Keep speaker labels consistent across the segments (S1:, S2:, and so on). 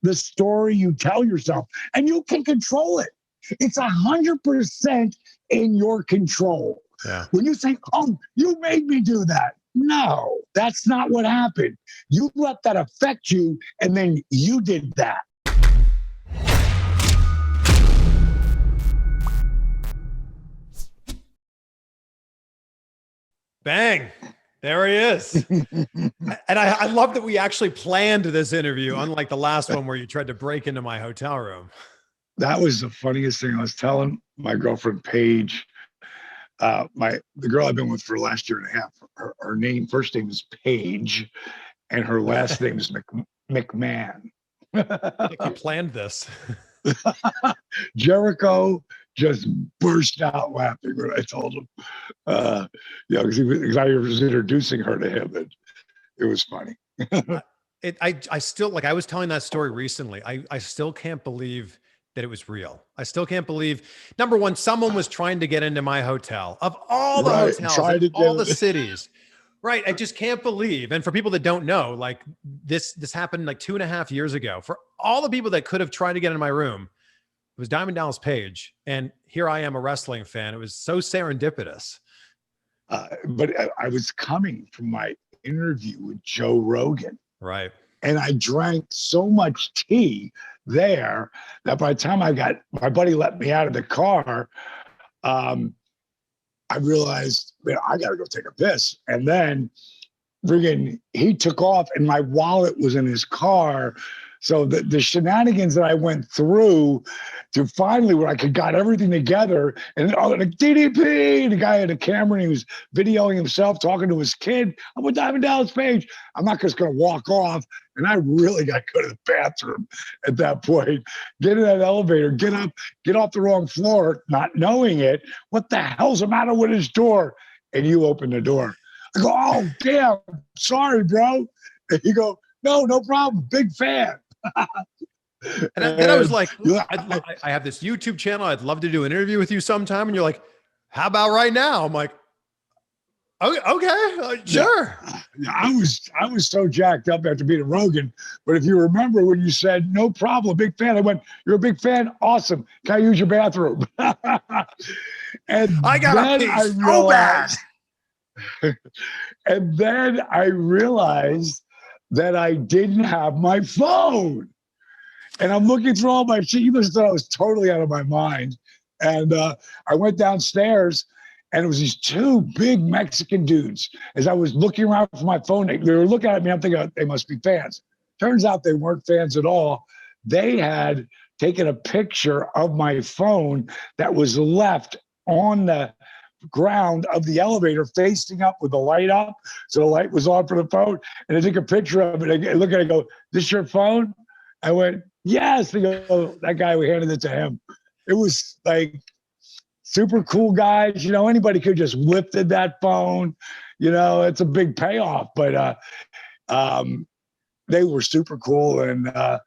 S1: the story you tell yourself, and you can control it. It's 100% in your control.
S2: Yeah.
S1: When you say, "Oh, you made me do that," no, that's not what happened. You let that affect you, and then you did that.
S2: Bang. There he is. And I love that we actually planned this interview, unlike the last one where you tried to break into my hotel room.
S1: That was the funniest thing. I was telling my girlfriend, Paige, the girl I've been with for the last year and a half, her first name is Paige, and her last name is McMahon.
S2: You planned this.
S1: Jericho just burst out laughing when I told him, because I was introducing her to him, and it was funny.
S2: I still, like, I was telling that story recently. I still can't believe that it was real. I still can't believe, number one, someone was trying to get into my hotel of all the hotels in all the cities. Right. I just can't believe. And for people that don't know, like this happened like 2.5 years ago. For all the people that could have tried to get in my room, it was Diamond Dallas Page. And here I am, a wrestling fan. It was so serendipitous.
S1: But I was coming from my interview with Joe Rogan.
S2: Right.
S1: And I drank so much tea there that by the time my buddy let me out of the car, I realized, man, I got to go take a piss. And then he took off and my wallet was in his car. So the shenanigans that I went through to finally where I got everything together, and like DDP, the guy had a camera and he was videoing himself talking to his kid. I'm with Diamond Dallas Page. I'm not just going to walk off. And I really got to go to the bathroom at that point. Get in that elevator, get up, get off the wrong floor, not knowing it. What the hell's the matter with his door? And you open the door. I go, "Oh, damn, sorry, bro." And you go, no problem, big fan.
S2: And then I was like, I have this YouTube channel. I'd love to do an interview with you sometime. And you're like, "How about right now?" I'm like, "Okay, sure."
S1: Yeah, I was so jacked up after beating Rogan. But if you remember when you said, "No problem, big fan," I went, "You're a big fan? Awesome. Can I use your bathroom?" And
S2: I got a piece so bad.
S1: And then I realized that I didn't have my phone. And I'm looking through all my shit. You must have thought I was totally out of my mind. And I went downstairs, and it was these two big Mexican dudes. As I was looking around for my phone, they were looking at me. I'm thinking, they must be fans. Turns out they weren't fans at all. They had taken a picture of my phone that was left on the ground of the elevator facing up with the light up. So the light was on for the phone. And I took a picture of it. I look at it and go, "This your phone?" I went, "Yes." They go, "That guy, we handed it to him." It was like super cool guys. Anybody could just lifted that phone. It's a big payoff. But they were super cool. And I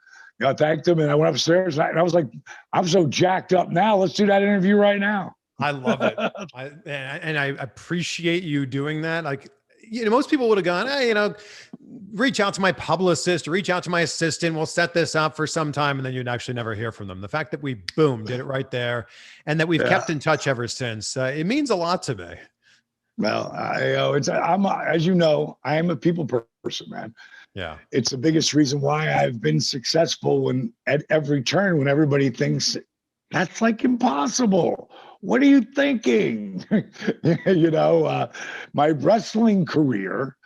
S1: thanked them. And I went upstairs. And I was like, "I'm so jacked up now. Let's do that interview right now."
S2: I love it. I appreciate you doing that. Like, most people would have gone, "Hey, reach out to my publicist, reach out to my assistant. We'll set this up for some time." And then you'd actually never hear from them. The fact that we did it right there, and that we've kept in touch ever since, it means a lot to me.
S1: Well, as you know, I am a people person, man.
S2: Yeah.
S1: It's the biggest reason why I've been successful at every turn, when everybody thinks that's like impossible. What are you thinking? My wrestling career,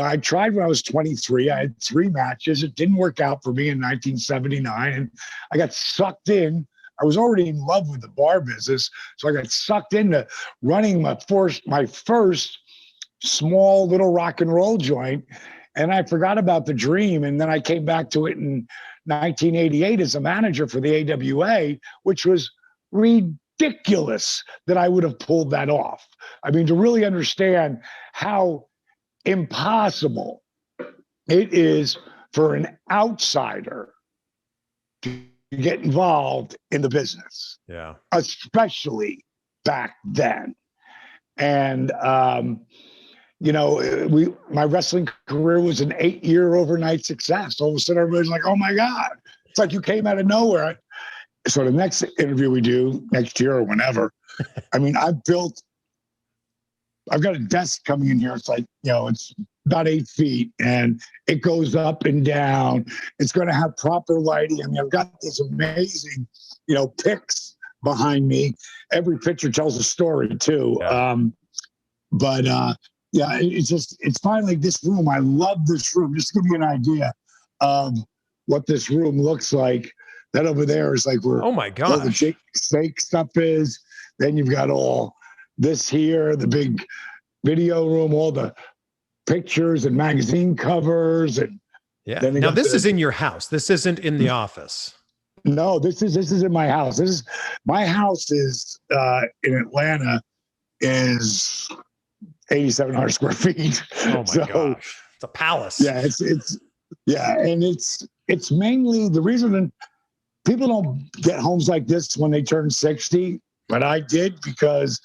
S1: I tried when I was 23. I had 3 matches. It didn't work out for me in 1979. And I got sucked in. I was already in love with the bar business. So I got sucked into running my first small little rock and roll joint. And I forgot about the dream. And then I came back to it in 1988 as a manager for the AWA, which was ridiculous that I would have pulled that off. I mean, to really understand how impossible it is for an outsider to get involved in the business.
S2: Yeah.
S1: Especially back then. And my wrestling career was an 8-year overnight success. All of a sudden, everybody's like, "Oh my God!" It's like you came out of nowhere. So the next interview we do next year or whenever, I mean, I've got a desk coming in here. It's like, it's about 8 feet and it goes up and down. It's going to have proper lighting. I mean, I've got this amazing, pics behind me. Every picture tells a story too.
S2: Yeah.
S1: It's finally this room. I love this room. Just to give you an idea of what this room looks like. That over there is like where
S2: oh my
S1: all the
S2: gosh.
S1: steak stuff is. Then you've got all this here, the big video room, all the pictures and magazine covers. And
S2: Yeah. Now this is in your house. This isn't in the office.
S1: No, this is in my house. My house is in Atlanta is 8,700 square feet.
S2: Oh my gosh. It's a palace.
S1: Yeah, and it's mainly the reason that people don't get homes like this when they turn 60, but I did because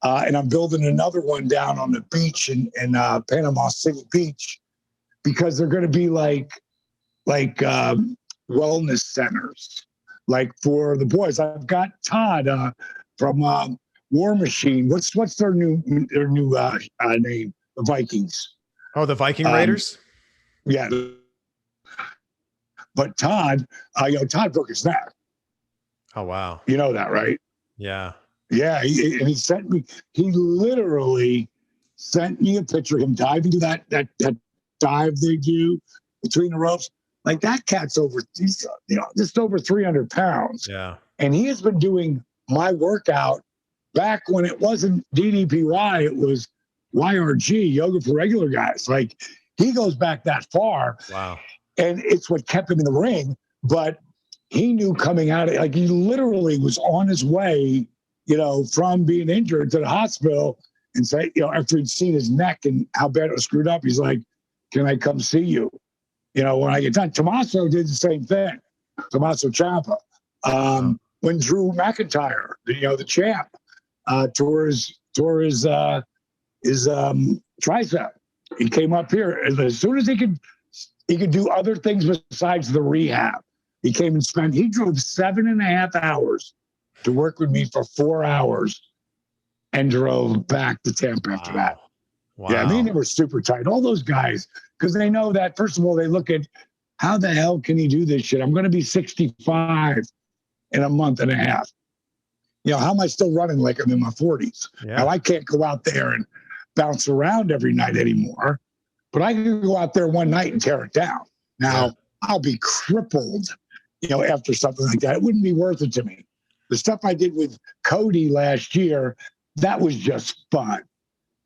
S1: and I'm building another one down on the beach in Panama City Beach because they're going to be like wellness centers, like for the boys. I've got Todd from War Machine. What's their new name? The Vikings.
S2: Oh, the Viking Raiders.
S1: Yeah, but Todd, Todd broke his neck.
S2: Oh wow.
S1: You know that, right?
S2: Yeah.
S1: Yeah, he sent me. He literally sent me a picture of him diving to that dive they do between the ropes. Like that cat's he's just over 300 pounds.
S2: Yeah,
S1: and he has been doing my workout back when it wasn't DDPY, it was YRG, Yoga for Regular Guys. Like he goes back that far.
S2: Wow.
S1: And it's what kept him in the ring. But he knew coming out, like he literally was on his way, from being injured to the hospital and say, after he'd seen his neck and how bad it was screwed up, he's like, "Can I come see you? When I get done." Tommaso did the same thing. Tommaso Ciampa. When Drew McIntyre, the champ, tore his tricep, he came up here, and as soon as he could do other things besides the rehab. He came and he drove 7.5 hours to work with me for 4 hours and drove back to Tampa after that.
S2: Wow.
S1: Yeah, me and him were super tight. All those guys, because they know that, first of all, they look at how the hell can he do this shit? I'm going to be 65 in a month and a half. How am I still running like I'm in my 40s?
S2: Yeah.
S1: Now, I can't go out there and bounce around every night anymore. But I can go out there one night and tear it down. Now, I'll be crippled, after something like that. It wouldn't be worth it to me. The stuff I did with Cody last year, that was just fun.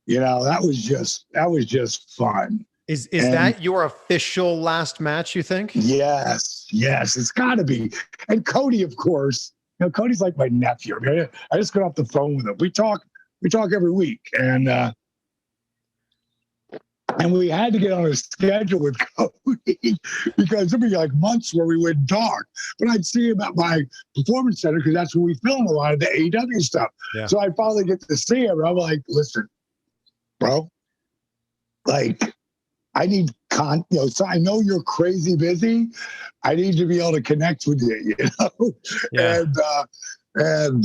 S1: That was just fun.
S2: Is that your official last match, you think?
S1: Yes, it's got to be. And Cody, of course, Cody's like my nephew. I mean, I just got off the phone with him. We talk every week, and we had to get on a schedule with Cody because there'd be like months where we wouldn't talk. But I'd see him at my performance center because that's where we film a lot of the AEW stuff.
S2: Yeah.
S1: So I finally get to see him. And I'm like, "Listen, bro, like I need so I know you're crazy busy. I need to be able to connect with you,
S2: Yeah.
S1: And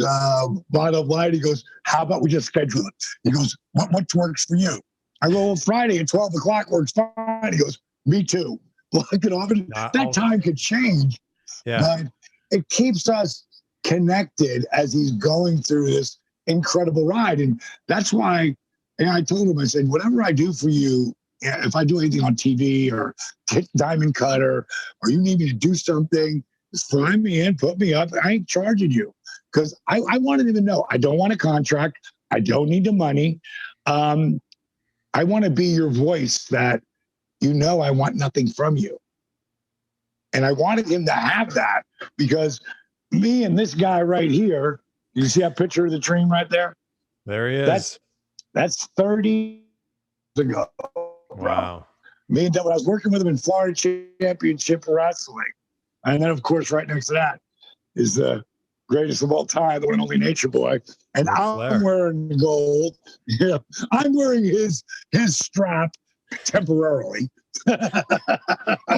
S1: bottom line, he goes, "How about we just schedule it?" He goes, what works for you?" I go, "Well, Friday at 12 o'clock works fine." He goes, "Me too." That time could change, but it keeps us connected as he's going through this incredible ride. And that's why, and I told him, I said, "Whatever I do for you, if I do anything on TV or Diamond Cutter, or you need me to do something, just fly me in, put me up. I ain't charging you." Because I wanted him to know, I don't want a contract. I don't need the money. I want to be your voice that, I want nothing from you. And I wanted him to have that because me and this guy right here, you see that picture of the dream right there?
S2: There he is.
S1: That's 30 years ago.
S2: Wow.
S1: Me and when I was working with him in Florida Championship Wrestling. And then, of course, right next to that is the greatest of all time, the one and only Nature Boy. And
S2: Ric
S1: I'm
S2: Flair.
S1: wearing gold. Yeah, I'm wearing his strap temporarily.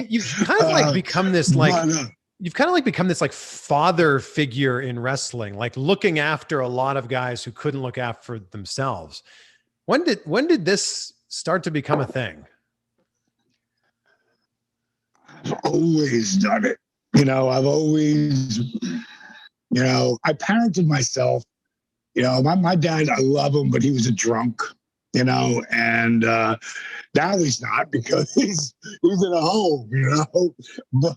S2: You've kind of like become this like
S1: But,
S2: you've kind of like become this like father figure in wrestling, like looking after a lot of guys who couldn't look after themselves. When did this start to become a thing?
S1: I've always done it. I've always, I parented myself. My dad, I love him, but he was a drunk, and now he's not because he's in a home, but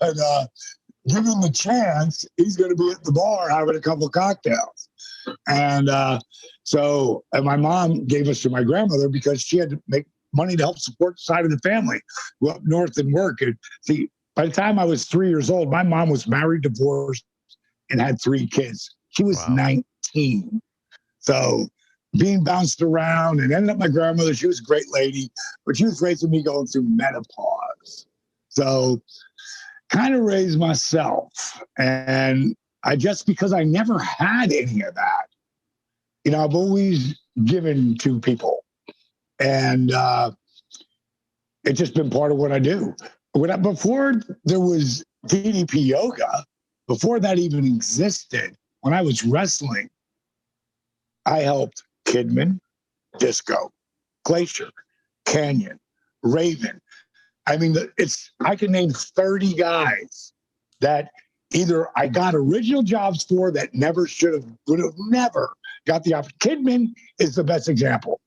S1: given the chance, he's going to be at the bar having a couple of cocktails. And and my mom gave us to my grandmother because she had to make money to help support the side of the family, go up north and work. And see, by the time I was 3 years old, my mom was married, divorced, and had 3 kids. She was 19. So being bounced around and ended up my grandmother, she was a great lady, but she was raising me going through menopause. So kind of raised myself. And because I never had any of that, I've always given to people. And it's just been part of what I do. Before there was DDP yoga, before that even existed, when I was wrestling, I helped Kidman, Disco, Glacier, Canyon, Raven. I mean, I can name 30 guys that either I got original jobs for that would have never got the opportunity. Kidman is the best example.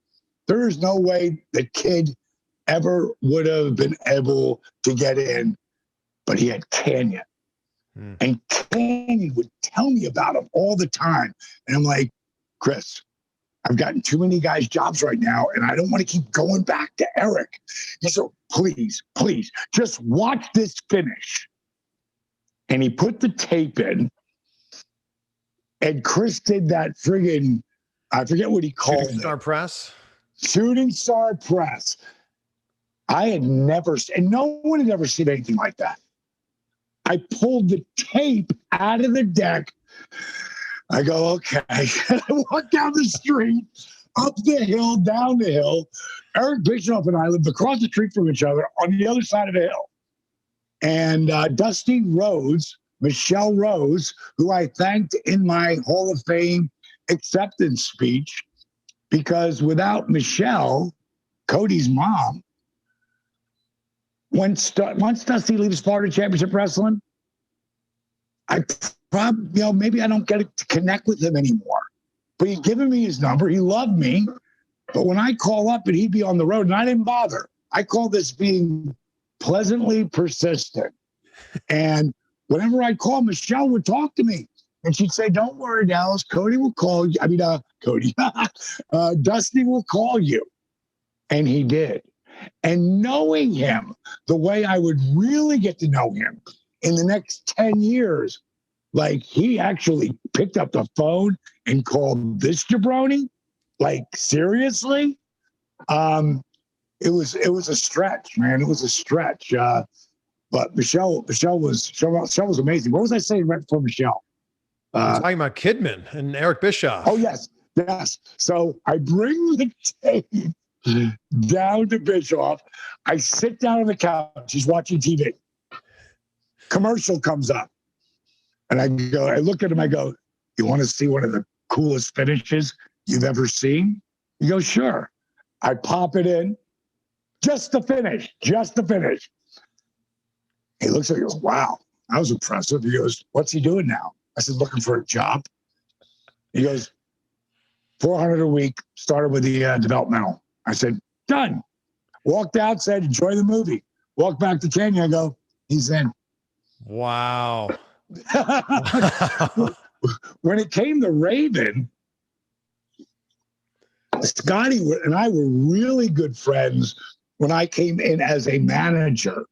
S1: There is no way that Kid ever would have been able to get in, but he had Canyon. And Canyon would tell me about him all the time. And I'm like, Chris, I've gotten too many guys jobs right now, and I don't want to keep going back to Eric. He said, please, just watch this finish. And he put the tape in, and Chris did that friggin', I forget what he called it.
S2: Shooting star press?
S1: Shooting star press. I had never, and no one had ever seen anything like that. I pulled the tape out of the deck. I go, okay. And I walk down the street, up the hill, down the hill. Eric Bischoff and I lived across the street from each other on the other side of the hill. And Dusty Rhodes, Michelle Rose, who I thanked in my Hall of Fame acceptance speech, because without Michelle, Cody's mom, once Dusty leaves Florida Championship Wrestling, I probably, maybe I don't get to connect with him anymore. But he'd given me his number. He loved me. But when I call up and he'd be on the road, and I didn't bother. I call this being pleasantly persistent. And whenever I call, Michelle would talk to me. And she'd say, don't worry, Dallas. Cody will call you. Cody. Dusty will call you. And he did. And knowing him the way I would really get to know him in the next 10 years, like he actually picked up the phone and called this jabroni, like seriously. It was a stretch, man. It was a stretch. But Michelle was amazing. What was I saying right before Michelle?
S2: Talking about Kidman and Eric Bischoff.
S1: Oh yes. So I bring the tape down to Bischoff. I sit down on the couch. He's watching TV. Commercial comes up. And I look at him, I go, you want to see one of the coolest finishes you've ever seen? He goes, sure. I pop it in. Just the finish. He looks at me and goes, wow, that was impressive. He goes, what's he doing now? I said, looking for a job. He goes, 400 a week, started with the developmental. I said, done. Walked out, said, enjoy the movie. Walked back to Kenya, I go, he's in.
S2: Wow.
S1: When it came to Raven, Scotty and I were really good friends when I came in as a manager.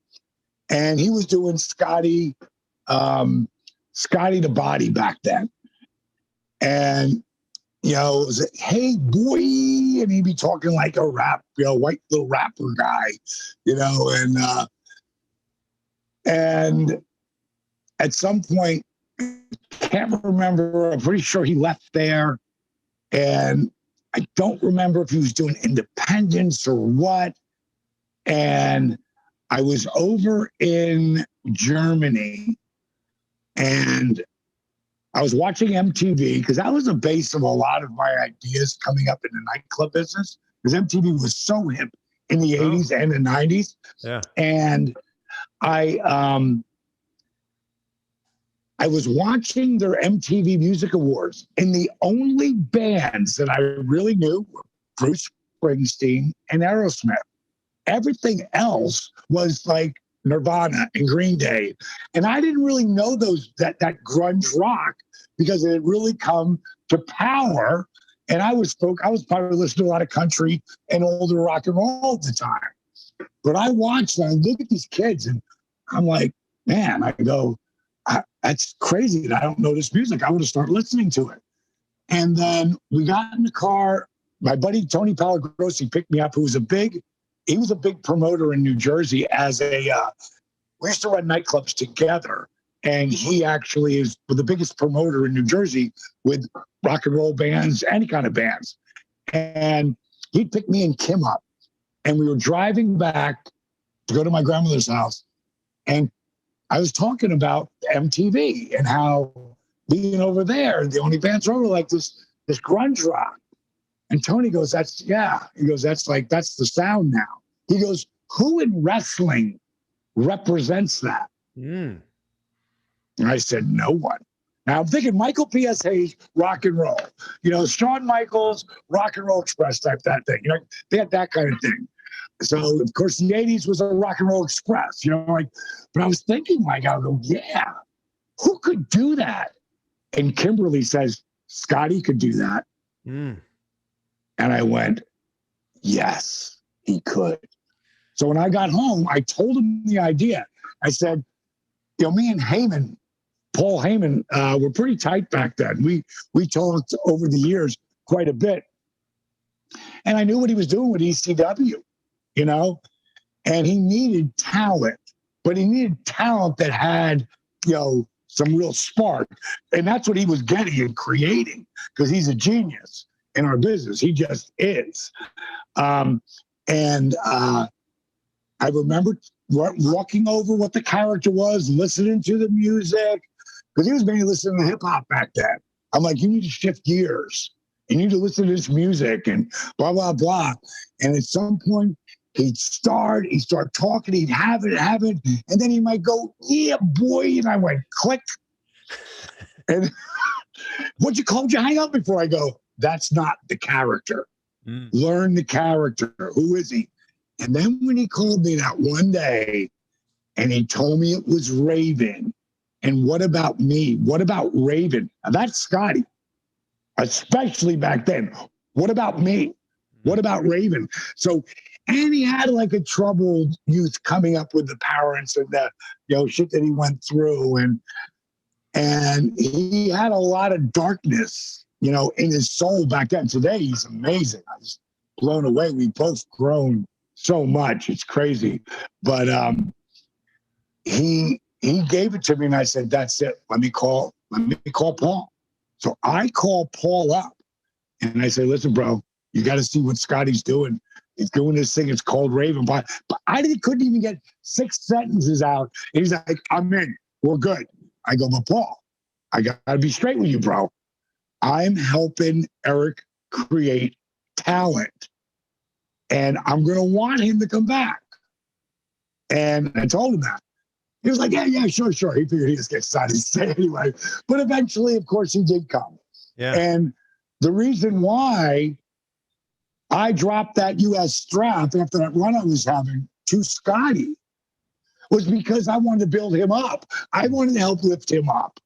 S1: And he was doing Scotty the Body back then. And, it was like, hey, boy. And he'd be talking like a white little rapper guy, and at some point, can't remember. I'm pretty sure he left there. And I don't remember if he was doing independence or what. And I was over in Germany and I was watching MTV because that was the base of a lot of my ideas coming up in the nightclub business, because MTV was so hip in the 80s and the 90s.
S2: Yeah.
S1: And I was watching their MTV Music Awards, and the only bands that I really knew were Bruce Springsteen and Aerosmith. Everything else was like Nirvana and Green Day. And I didn't really know that grunge rock, because it had really come to power. And I was probably listening to a lot of country and older rock and roll at the time. But I watched and I look at these kids and I'm like, man, I go, that's crazy that I don't know this music. I want to start listening to it. And then we got in the car. My buddy Tony Palagrossi picked me up, he was a big promoter in New Jersey we used to run nightclubs together. And he actually is the biggest promoter in New Jersey with rock and roll bands, any kind of bands. And he picked me and Kim up. And we were driving back to go to my grandmother's house. And I was talking about MTV and how being over there, the only bands over like this grunge rock. And Tony goes, that's the sound now. He goes, who in wrestling represents that?
S2: Mm.
S1: And I said, no one. Now I'm thinking Michael P.S. Hayes, rock and roll. Shawn Michaels, rock and roll express type that thing. They had that kind of thing. So of course the 80s was a rock and roll express, but I was thinking I go, yeah, who could do that? And Kimberly says, Scotty could do that.
S2: Mm.
S1: And I went, yes, he could. So when I got home, I told him the idea. I said, me and Paul Heyman, were pretty tight back then. We talked over the years quite a bit. And I knew what he was doing with ECW, and he needed talent, but he needed talent that had, some real spark. And that's what he was getting and creating, because he's a genius in our business. He just is. I remember walking over what the character was, listening to the music, because he was mainly listening to hip hop back then. I'm like, you need to shift gears. You need to listen to this music and blah, blah, blah. And at some point, he'd start talking, he'd have it, and then he might go, yeah, boy. And I went, click. And what'd you hang up before I go, that's not the character. Mm. Learn the character. Who is he? And then when he called me that one day and he told me it was Raven, and what about me? What about Raven? Now that's Scotty, especially back then. What about me? What about Raven? So, and he had like a troubled youth coming up with the parents and the, shit that he went through. And he had a lot of darkness, in his soul back then. Today, he's amazing. I was blown away. We both grown so much. It's crazy. But he gave it to me and I said, that's it. Let me call Paul. So I call Paul up and I say, listen, bro, you got to see what Scotty's doing. He's doing this thing. It's called Raven. But couldn't even get 6 sentences out. And he's like, I'm in. We're good. I go, but Paul, I got to be straight with you, bro. I'm helping Eric create talent. And I'm going to want him to come back. And I told him that. He was like, yeah, sure. He figured he'd just get excited to say anyway. But eventually, of course, he did come. Yeah. And the reason why I dropped that U.S. strap after that run I was having to Scotty was because I wanted to build him up. I wanted to help lift him up.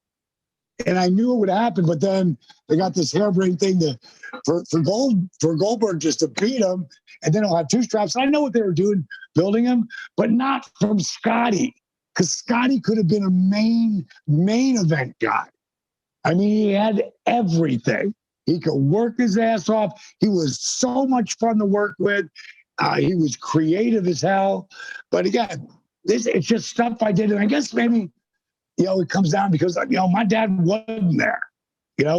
S1: And I knew it would happen, but then they got this harebrained thing for Goldberg just to beat him, and then he'll have 2 straps. I know what they were doing, building him, but not from Scotty, because Scotty could have been a main event guy. I mean, he had everything. He could work his ass off. He was so much fun to work with. He was creative as hell. But again, it's just stuff I did, and I guess maybe, it comes down because, my dad wasn't there,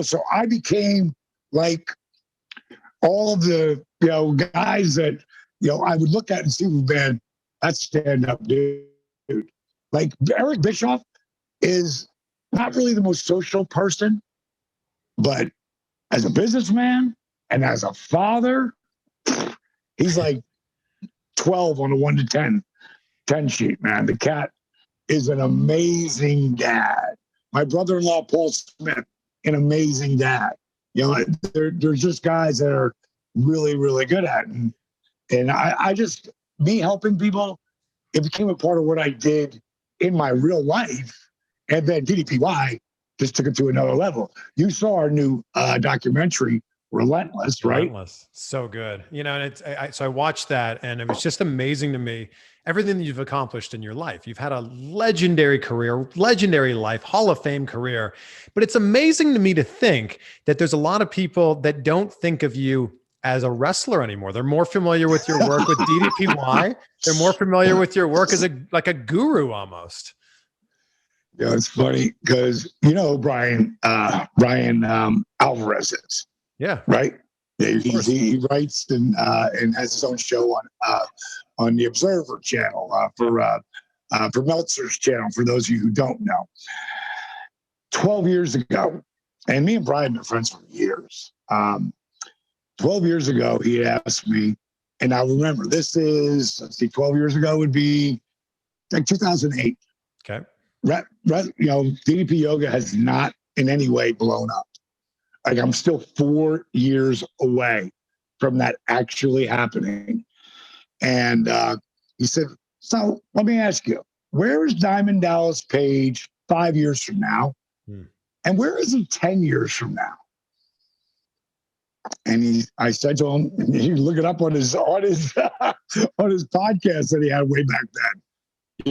S1: so I became like all of the, guys that, I would look at and see, man, that's stand-up dude. Like Eric Bischoff is not really the most social person, but as a businessman and as a father, he's like 12 on a 1 to 10 sheet, man. The cat is an amazing dad. My brother-in-law, Paul Smith, an amazing dad. There's just guys that are really, really good at it. And I just, me helping people, it became a part of what I did in my real life. And then DDPY just took it to another level. You saw our new documentary, Relentless, right?
S2: Relentless. So good. And so I watched that, and it was just amazing to me, everything that you've accomplished in your life. You've had a legendary career, legendary life, Hall of Fame career. But it's amazing to me to think that there's a lot of people that don't think of you as a wrestler anymore. They're more familiar with your work with DDPY. They're more familiar with your work as a guru almost.
S1: Yeah, it's funny because Brian Alvarez is.
S2: Yeah.
S1: Right. He writes and has his own show on the Observer channel for Meltzer's channel. For those of you who don't know, 12 years ago, and me and Brian have been friends for years. 12 years ago, he asked me, and I remember this is 12 years ago would be like 2008.
S2: Okay.
S1: DDP Yoga has not in any way blown up. Like I'm still 4 years away from that actually happening. And he said, so let me ask you, where is Diamond Dallas Page 5 years from now? And where is he 10 years from now? And I said to him, you can look it up on his on his podcast that he had way back then.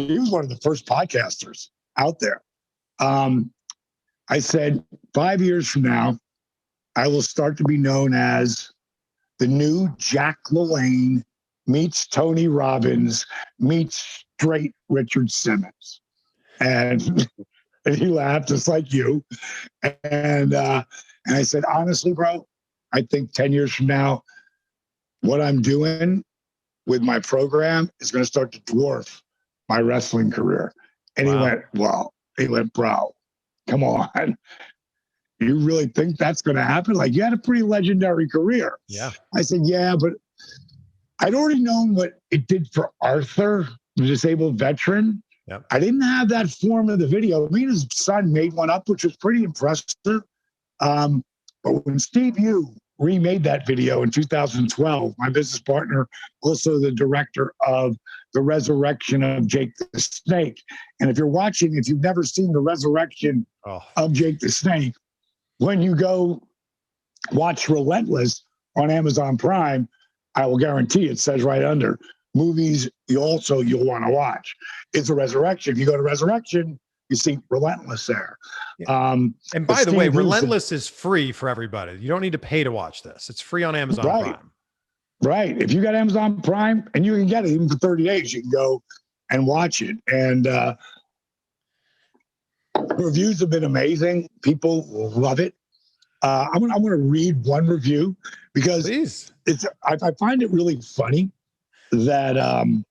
S1: He was one of the first podcasters out there. I said, 5 years from now, I will start to be known as the new Jack LaLanne meets Tony Robbins meets straight Richard Simmons. And he laughed just like you. And I said, honestly, bro, I think 10 years from now, what I'm doing with my program is going to start to dwarf my wrestling career. And wow. He went, bro, come on. You really think that's going to happen? Like, you had a pretty legendary career.
S2: Yeah.
S1: I said, yeah, but I'd already known what it did for Arthur, the disabled veteran.
S2: Yep.
S1: I didn't have that form of the video. Me and his son made one up, which was pretty impressive. But when Steve Yu remade that video in 2012, my business partner, also the director of The Resurrection of Jake the Snake. And if you're watching, if you've never seen The Resurrection of Jake the Snake, when you go watch Relentless on Amazon Prime, I will guarantee it says right under movies you'll want to watch. It's a Resurrection. If you go to Resurrection, you see Relentless there.
S2: Yeah. And by the way, Relentless is free for everybody. You don't need to pay to watch this. It's free on Amazon Prime.
S1: Right. If you got Amazon Prime, and you can get it even for 30 days, you can go and watch it. And reviews have been amazing. People love it. I'm gonna read one review because I find it really funny that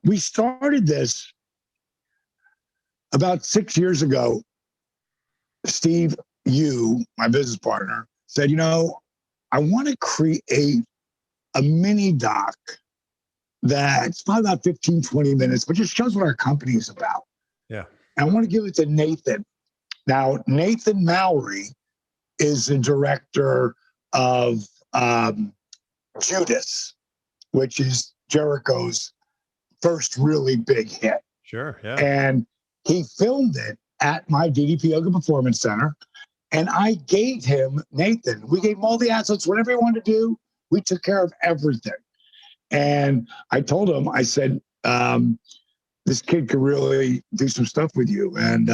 S1: we started this about 6 years ago. Steve Yu, my business partner, said, I want to create a mini doc that's probably about 15, 20 minutes, but just shows what our company is about.
S2: Yeah.
S1: And I want to give it to Nathan. Now, Nathan Mowry is the director of Judas, which is Jericho's first really big hit.
S2: Sure, yeah.
S1: And he filmed it at my DDP Yoga Performance Center. And I gave him, Nathan, we gave him all the assets, whatever he wanted to do. We took care of everything. And I told him, I said, this kid could really do some stuff with you. And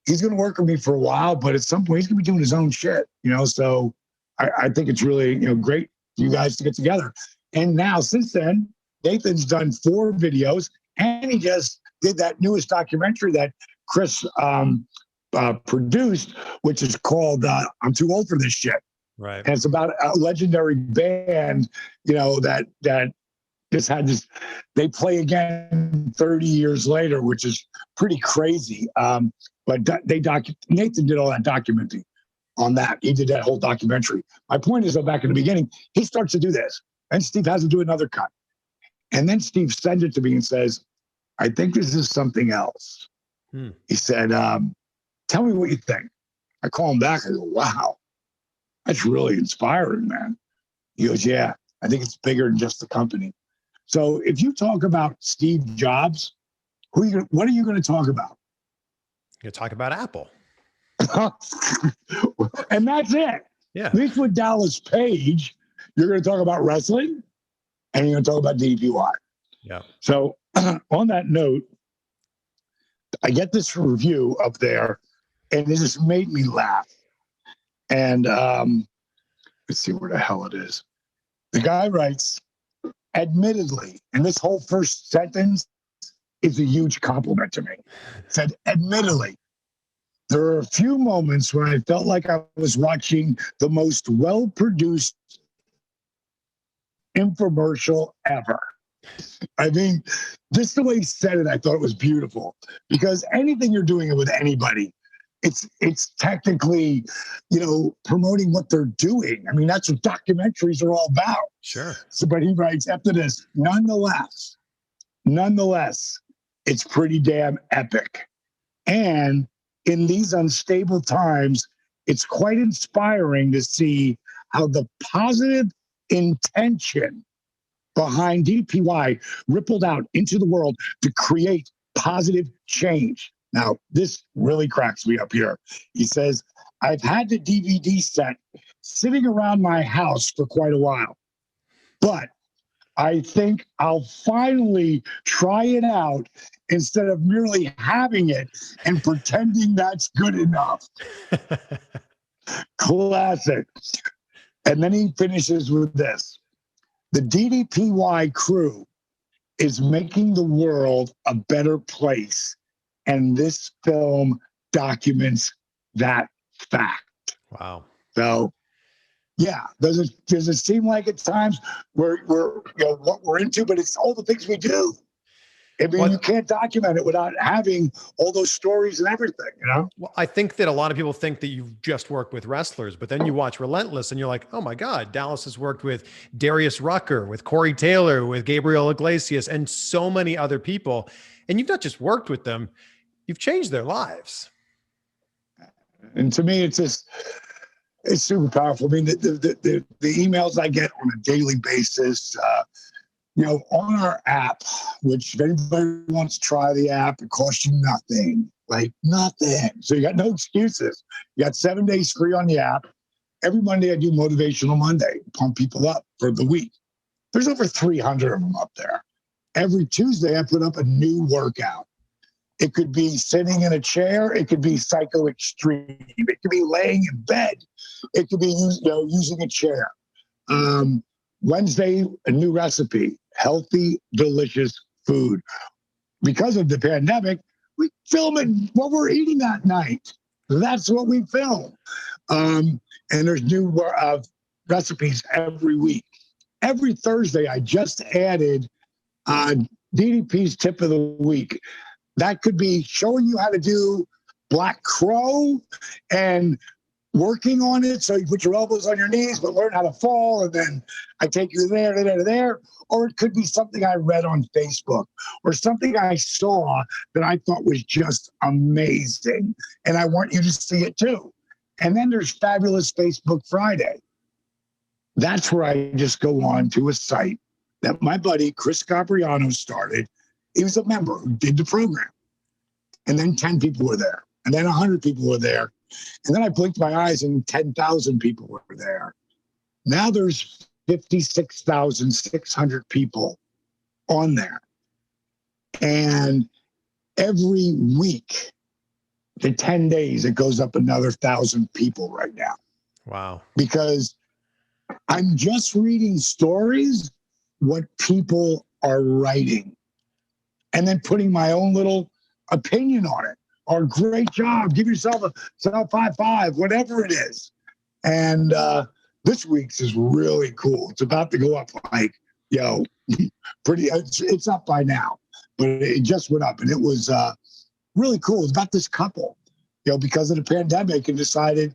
S1: he's going to work with me for a while, but at some point he's going to be doing his own shit, So I think it's really, great for you guys to get together. And now, since then, Nathan's done 4 videos, and he just did that newest documentary that Chris produced, which is called "I'm Too Old for This Shit,"
S2: Right.
S1: and it's about a legendary band, that just had this. They play again 30 years later, which is pretty crazy. But Nathan did all that documenting on that. He did that whole documentary. My point is, back in the beginning, he starts to do this, and Steve has to do another cut, and then Steve sends it to me and says, "I think this is something else." He said, "Tell me what you think." I call him back. I go, "Wow, that's really inspiring, man." He goes, "Yeah, I think it's bigger than just the company." So if you talk about Steve Jobs, what are you going to talk about?
S2: You're going to talk about Apple.
S1: And that's it.
S2: Yeah.
S1: At least with Dallas Page, you're going to talk about wrestling and you're going to talk about DDPY.
S2: Yeah.
S1: So on that note, I get this review up there and it just made me laugh. And let's see where the hell it is. The guy writes, admittedly, and this whole first sentence is a huge compliment to me. Said, admittedly, there are a few moments when I felt like I was watching the most well-produced infomercial ever. I mean, just the way he said it, I thought it was beautiful. Because anything you're doing with anybody, it's technically, promoting what they're doing. I mean, that's what documentaries are all about.
S2: Sure.
S1: So, but he writes after this, nonetheless, it's pretty damn epic. And in these unstable times, it's quite inspiring to see how the positive intention behind DPY rippled out into the world to create positive change. Now, this really cracks me up here. He says, I've had the DVD set sitting around my house for quite a while, but I think I'll finally try it out instead of merely having it and pretending that's good enough. Classic. And then he finishes with this. The DDPY crew is making the world a better place. And this film documents that fact.
S2: Wow.
S1: So, yeah, does it seem like at times we're what we're into, but it's all the things we do. I mean, you can't document it without having all those stories and everything,
S2: Well, I think that a lot of people think that you've just worked with wrestlers, but then you watch Relentless and you're like, oh my God, Dallas has worked with Darius Rucker, with Corey Taylor, with Gabriel Iglesias, and so many other people. And you've not just worked with them, you've changed their lives.
S1: And to me, it's super powerful. I mean, the emails I get on a daily basis, on our app, which if anybody wants to try the app, it costs you nothing, like nothing. So you got no excuses. You got 7 days free on the app. Every Monday I do Motivational Monday, pump people up for the week. There's over 300 of them up there. Every Tuesday I put up a new workout. It could be sitting in a chair. It could be psycho extreme. It could be laying in bed. It could be using a chair. Wednesday, a new recipe, healthy, delicious food. Because of the pandemic, we film it what we're eating that night. That's what we film. And there's new recipes every week. Every Thursday, I just added DDP's tip of the week. That could be showing you how to do Black Crow and working on it. So you put your elbows on your knees, but learn how to fall. And then I take you there, there, there. Or it could be something I read on Facebook or something I saw that I thought was just amazing. And I want you to see it too. And then there's Fabulous Facebook Friday. That's where I just go on to a site that my buddy Chris Capriano started. He was a member who did the program. And then 10 people were there. And then 100 people were there. And then I blinked my eyes and 10,000 people were there. Now there's 56,600 people on there. And every week, the 10 days, it goes up another 1,000 people right now.
S2: Wow.
S1: Because I'm just reading stories, what people are writing. and then putting my own little opinion on it, or great job, give yourself a high five, whatever it is. And this week's is really cool. It's about to go up like, it's up by now, but it just went up, and it was really cool. It's about this couple, because of the pandemic, and decided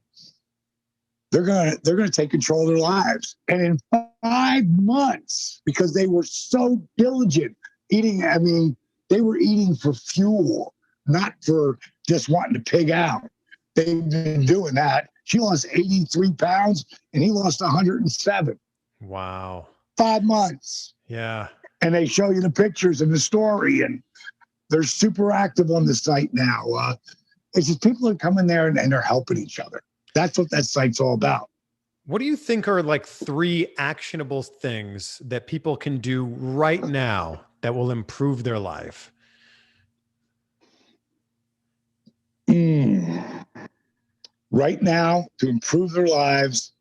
S1: they're gonna take control of their lives. And in 5 months, because they were so diligent eating, they were eating for fuel, not for just wanting to pig out. They've been doing that. She lost 83 pounds and he lost 107.
S2: Wow.
S1: 5 months.
S2: Yeah.
S1: And they show you the pictures and the story, and they're super active on the site now. It's just people are coming there and they're helping each other. That's what that site's all about.
S2: What do you think are like 3 actionable things that people can do right now that will improve their life?
S1: Right now, to improve their lives,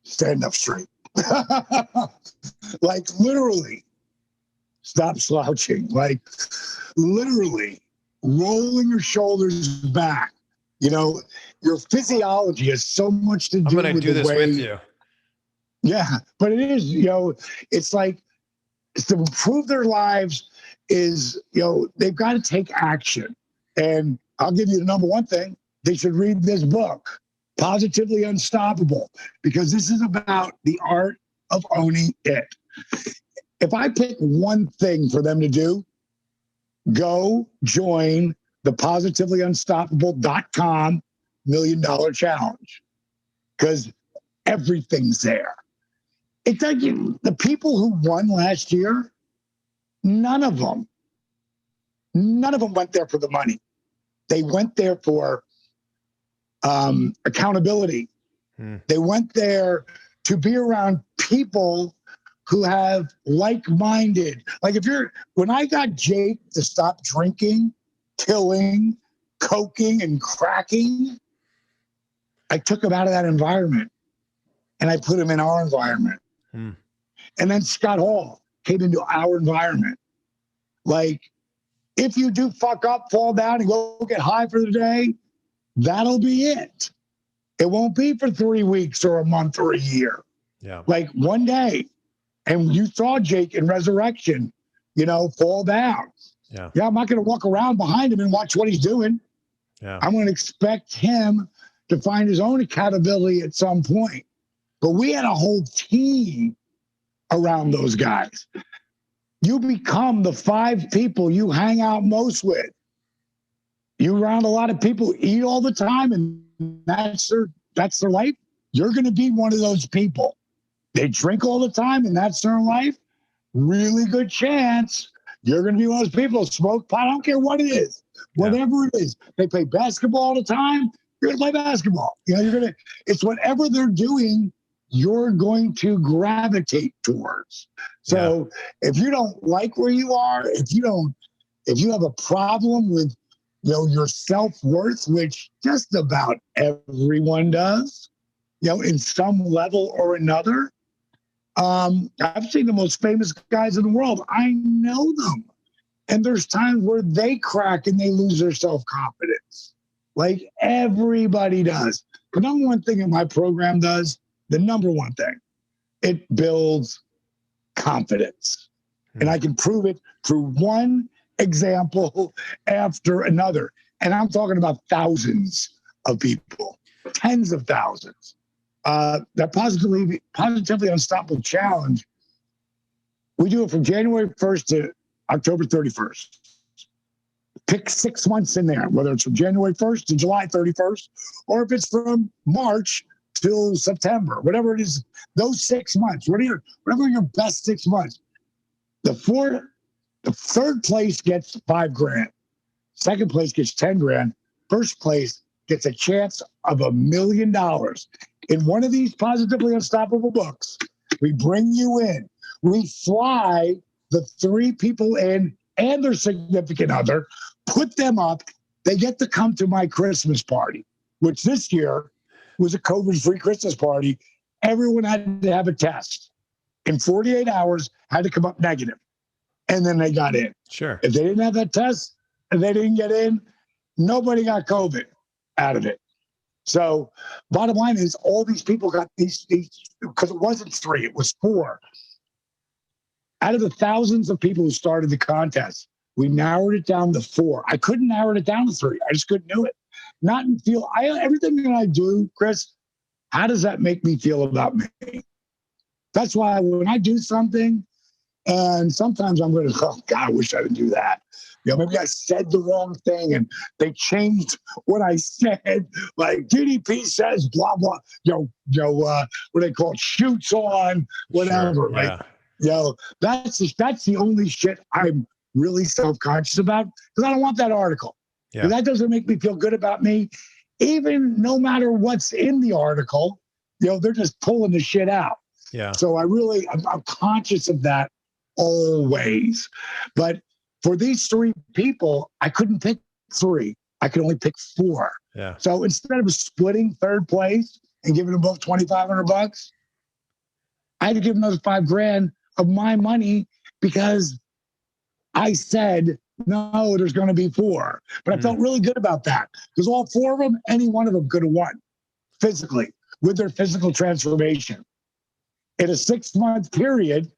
S1: stand up straight. Like literally, stop slouching. Like literally, rolling your shoulders back. Your physiology has so much to do with the way. I'm going to do this with you. Yeah, but it is, it's like to improve their lives is, they've got to take action. And I'll give you the number one thing. They should read this book, Positively Unstoppable, because this is about the art of owning it. If I pick one thing for them to do, go join the positivelyunstoppable.com $1 Million Challenge, because everything's there. It's like the people who won last year, none of them went there for the money. They went there for accountability. They went there to be around people who have like-minded. Like when I got Jake to stop drinking, killing, coking, and cracking, I took him out of that environment and I put him in our environment. And then Scott Hall came into our environment. Like, if you do fuck up, fall down, and go get high for the day, that'll be it. It won't be for 3 weeks or a month or a year.
S2: Yeah. Like
S1: one day. And you saw Jake in Resurrection, fall down. Yeah. I'm not going to walk around behind him and watch what he's doing. Yeah. I'm going to expect him to find his own accountability at some point. But we had a whole team around those guys. You become the 5 people you hang out most with. You around a lot of people, eat all the time, and that's their life. You're going to be one of those people. They drink all the time, and that's their life. Really good chance you're going to be one of those people who smoke pot. I don't care what it is, whatever it is. They play basketball all the time. You're going to play basketball. It's whatever they're doing, you're going to gravitate towards. So if you don't like where you are, if you have a problem with, your self-worth, which just about everyone does, in some level or another. I've seen the most famous guys in the world. I know them. And there's times where they crack and they lose their self-confidence. Like everybody does. The number one thing that my program does, the number one thing, it builds confidence. And I can prove it through one example after another. And I'm talking about thousands of people, tens of thousands. That Positively Unstoppable Challenge, we do it from January 1st to October 31st. Pick 6 months in there, whether it's from January 1st to July 31st, or if it's from March till September, whatever it is, those 6 months, whatever your best 6 months. The third place gets $5,000. Second place gets $10,000. First place gets a chance of $1 million. In one of these Positively Unstoppable books, we bring you in. We fly the 3 people in and their significant other, put them up. They get to come to my Christmas party, which this year was a COVID-free Christmas party. Everyone had to have a test. In 48 hours, had to come up negative. and then they got in.
S2: Sure.
S1: If they didn't have that test and they didn't get in, nobody got COVID out of it. So bottom line is all these people got these because it wasn't 3, it was 4. Out of the thousands of people who started the contest, we narrowed it down to 4. I couldn't narrow it down to 3. I just couldn't do it. Everything that I do, Chris, how does that make me feel about me? That's why when I do something, and sometimes I'm going to, oh God, I wish I didn't do that. Maybe I said the wrong thing and they changed what I said. Like DDP says, blah, blah, what they call it, shoots on, whatever.
S2: Sure,
S1: right? That's the only shit I'm really self-conscious about because I don't want that article. Yeah. That doesn't make me feel good about me. Even no matter what's in the article, they're just pulling the shit out.
S2: Yeah.
S1: So I'm conscious of that always. But for these 3 people, I couldn't pick 3. I could only pick 4.
S2: Yeah.
S1: So instead of splitting 3rd place and giving them both $2,500, I had to give them those $5,000 of my money because I said, no, there's going to be 4. But I felt really good about that because all 4 of them, any one of them could have won physically with their physical transformation. In a 6-month period,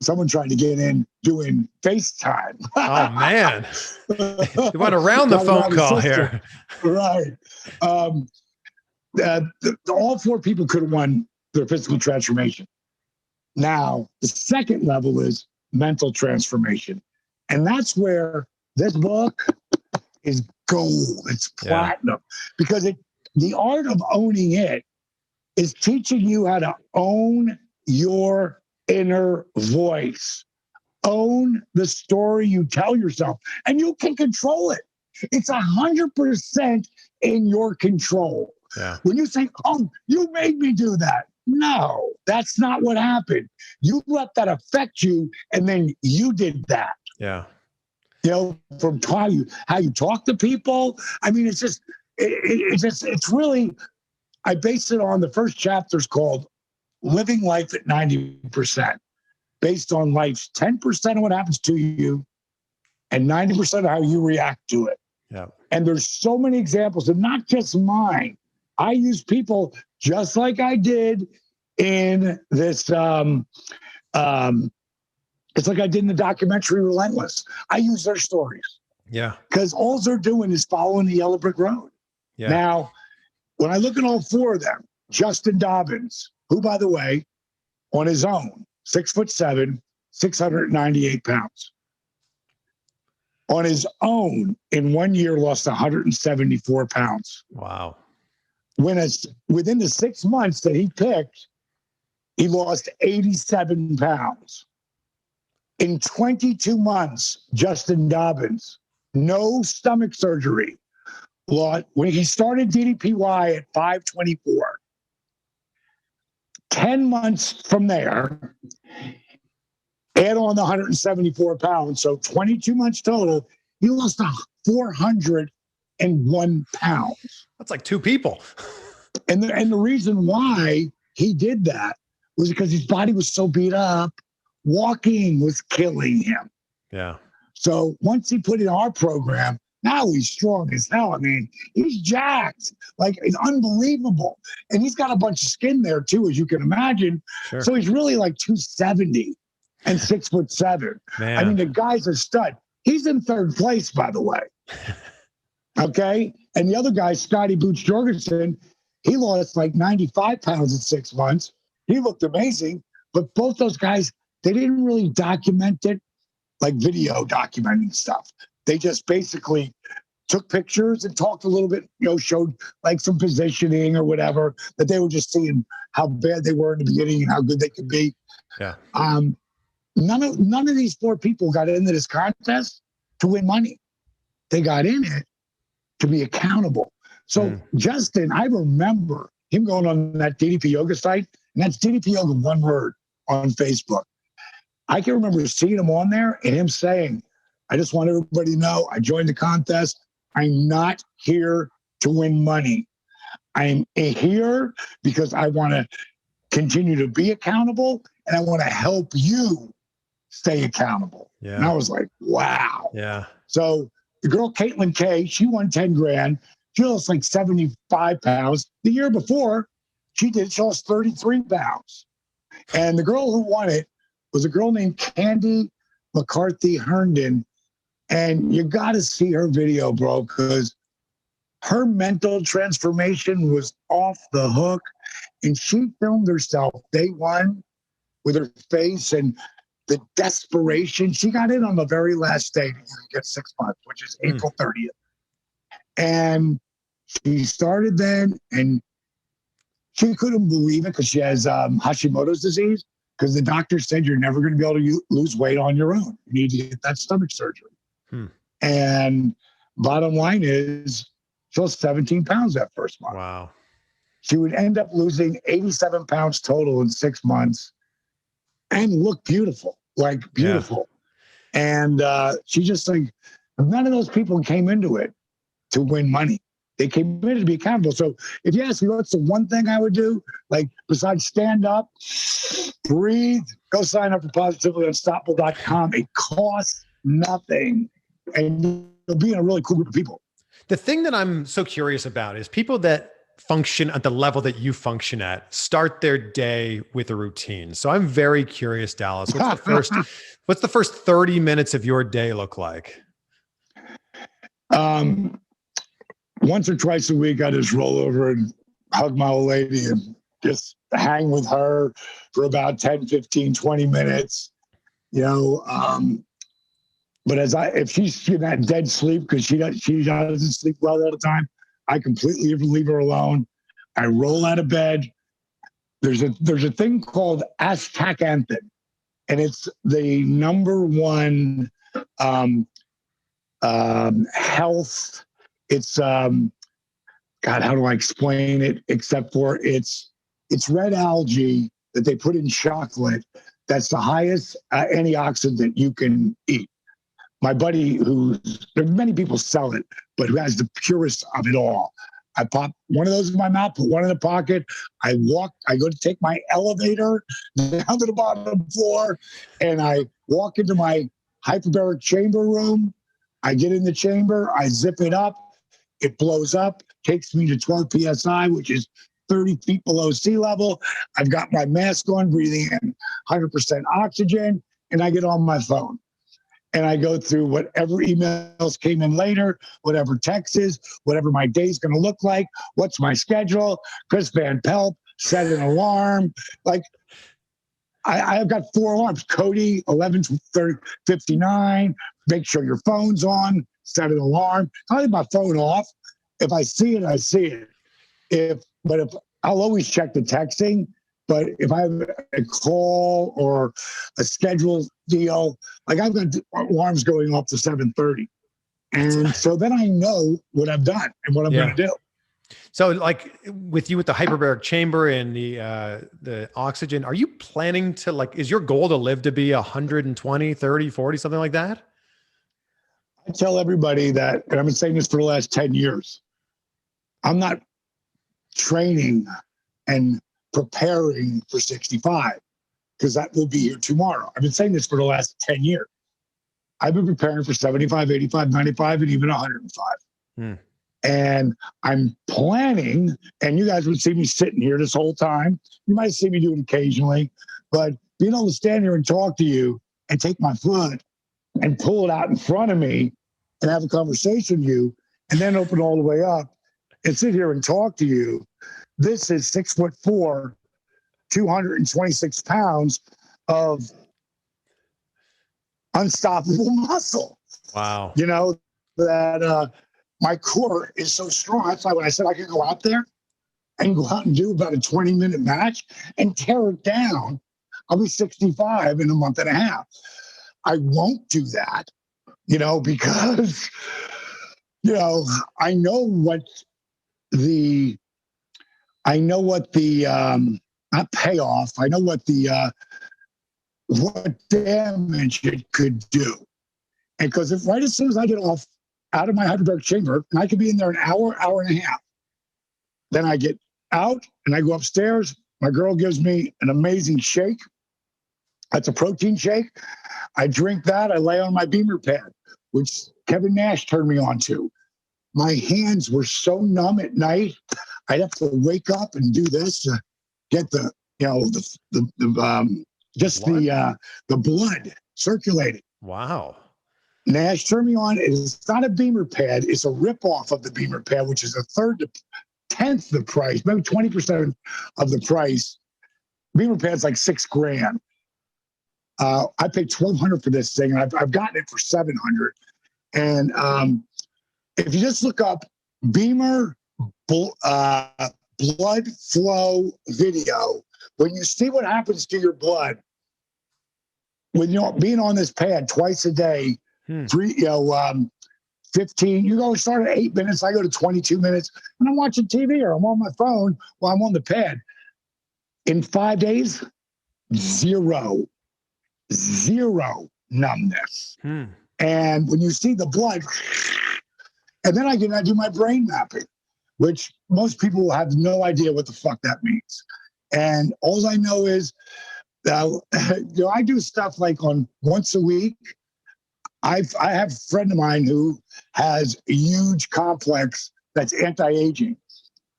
S1: someone tried to get in doing FaceTime.
S2: Oh, man. You went around the phone call here.
S1: Right. All 4 people could have won their physical transformation. Now, the second level is mental transformation. And that's where this book is gold. It's platinum because the art of owning it is teaching you how to own your inner voice. Own the story you tell yourself, and you can control it. It's 100% in your control.
S2: Yeah.
S1: When you say, oh, you made me do that. No, that's not what happened. You let that affect you, and then you did that.
S2: Yeah.
S1: From how you talk to people. I mean, it's really, I based it on the first chapter's called Living Life at 90%, based on life's 10% of what happens to you and 90% of how you react to it.
S2: Yeah.
S1: And there's so many examples, and not just mine. I use people just like I did in this, it's like I did in the documentary Relentless. I use their stories.
S2: Yeah.
S1: Because all they're doing is following the yellow brick road. Yeah. Now, when I look at all 4 of them, Justin Dobbins, who, by the way, on his own, 6'7", 698 pounds. On his own, in 1 year, lost 174 pounds.
S2: Wow.
S1: Within the 6 months that he picked, he lost 87 pounds. In 22 months, Justin Dobbins, no stomach surgery, when he started DDPY at 524, 10 months from there, add on the 174 pounds, so 22 months total, he lost 401 pounds.
S2: That's like 2 people.
S1: And the reason why he did that was because his body was so beat up, walking was killing him.
S2: Yeah.
S1: So once he put in our program, now he's strong as hell. I mean, he's jacked. Like, it's unbelievable. And he's got a bunch of skin there, too, as you can imagine.
S2: Sure.
S1: So he's really like 270 and 6'7".
S2: Man.
S1: I mean, the guy's a stud. He's in 3rd place, by the way. Okay? And the other guy, Scotty Boots Jorgensen, he lost like 95 pounds in 6 months. He looked amazing. But both those guys, they didn't really document it like video documenting stuff. They just basically took pictures and talked a little bit, showed like some positioning or whatever, that they were just seeing how bad they were in the beginning and how good they could be.
S2: Yeah.
S1: None of these 4 people got into this contest to win money. They got in it to be accountable. So Justin, I remember him going on that DDP yoga site, and that's DDP yoga, one word, on Facebook. I can remember seeing him on there and him saying, I just want everybody to know I joined the contest. I'm not here to win money. I'm here because I want to continue to be accountable and I want to help you stay accountable. And I was like, wow.
S2: Yeah.
S1: So the girl, Caitlin Kay, she won 10 grand. She lost like 75 pounds. The year before, she lost 33 pounds. And the girl who won it was a girl named Candy McCarthy Herndon. And you got to see her video, bro, because her mental transformation was off the hook. And she filmed herself day one with her face and the desperation. She got in on the very last day to get 6 months, which is April 30th. And she started then, and she couldn't believe it because she has Hashimoto's disease, because the doctor said you're never going to be able to lose weight on your own. You need to get that stomach surgery. And bottom line is, she lost 17 pounds that first month.
S2: Wow. She
S1: would end up losing 87 pounds total in 6 months and look beautiful, like beautiful. Yeah. And she just like, none of those people came into it to win money. They came in to be accountable. So if you ask me what's the one thing I would do, like besides stand up, breathe, go sign up for PositivelyUnstoppable.com. It costs nothing. And you'll be in a really cool group of people.
S2: The thing that I'm so curious about is people that function at the level that you function at start their day with a routine. So I'm very curious, Dallas. What's the first 30 minutes of your day look like?
S1: Once or twice a week, I just roll over and hug my old lady and just hang with her for about 10, 15, 20 minutes, you know. But if she's in that dead sleep, because she doesn't sleep well all the time, I completely leave her alone. I roll out of bed. There's a thing called astaxanthin, and it's the number one health. It's God, how do I explain it? Except for it's red algae that they put in chocolate. That's the highest antioxidant you can eat. My buddy, there are many people sell it, but who has the purest of it all. I pop one of those in my mouth, put one in the pocket. I go to take my elevator down to the bottom floor, and I walk into my hyperbaric chamber room. I get in the chamber, I zip it up, it blows up, takes me to 12 PSI, which is 30 feet below sea level. I've got my mask on, breathing in 100% oxygen, and I get on my phone. And I go through whatever emails came in later, whatever texts, whatever my day's going to look like, what's my schedule, Chris Van Pelt, set an alarm. Like, I've got 4 alarms. Cody, 11:59, make sure your phone's on, set an alarm. I leave my phone off. If I see it, I see it. I'll always check the texting. But if I have a call or a scheduled deal, like I've got alarms going off to 7:30. And so then I know what I've done and what I'm going to do.
S2: So like with you with the hyperbaric chamber and the oxygen, are you planning to is your goal to live to be 120, 30, 40, something like that?
S1: I tell everybody that, and I've been saying this for the last 10 years, I'm not training and preparing for 65, because that will be here tomorrow. I've been saying this for the last 10 years. I've been preparing for 75, 85, 95, and even 105. And I'm planning, and you guys would see me sitting here this whole time. You might see me do it occasionally, but being able to stand here and talk to you and take my foot and pull it out in front of me and have a conversation with you, and then open all the way up and sit here and talk to you. This is 6'4", 226 pounds of unstoppable muscle.
S2: Wow.
S1: You know, that my core is so strong. That's why when I said I could go out there and go out and do about a 20-minute match and tear it down, I'll be 65 in a month and a half. I won't do that, because, I know what the not payoff. I know what damage it could do. And because right as soon as I get out of my hyperbaric chamber, and I could be in there an hour, hour and a half, then I get out and I go upstairs. My girl gives me an amazing shake. That's a protein shake. I drink that. I lay on my Beamer pad, which Kevin Nash turned me on to. My hands were so numb at night. I'd have to wake up and do this to get the blood circulating.
S2: Wow.
S1: Nash turned me on. It's not a Beamer pad. It's a ripoff of the Beamer pad, which is a third to 10th the price, maybe 20% of the price. Beamer pad's like $6,000. I paid $1,200 for this thing, and I've gotten it for $700. And if you just look up Beamer blood flow video, when you see what happens to your blood when you're being on this pad twice a day, 15, you go start at 8 minutes, I go to 22 minutes, and I'm watching TV or I'm on my phone while I'm on the pad. In 5 days, zero numbness. And when you see the blood, and then I do my brain mapping, which most people have no idea what the fuck that means. And all I know is, I do stuff like on once a week. I have a friend of mine who has a huge complex that's anti-aging.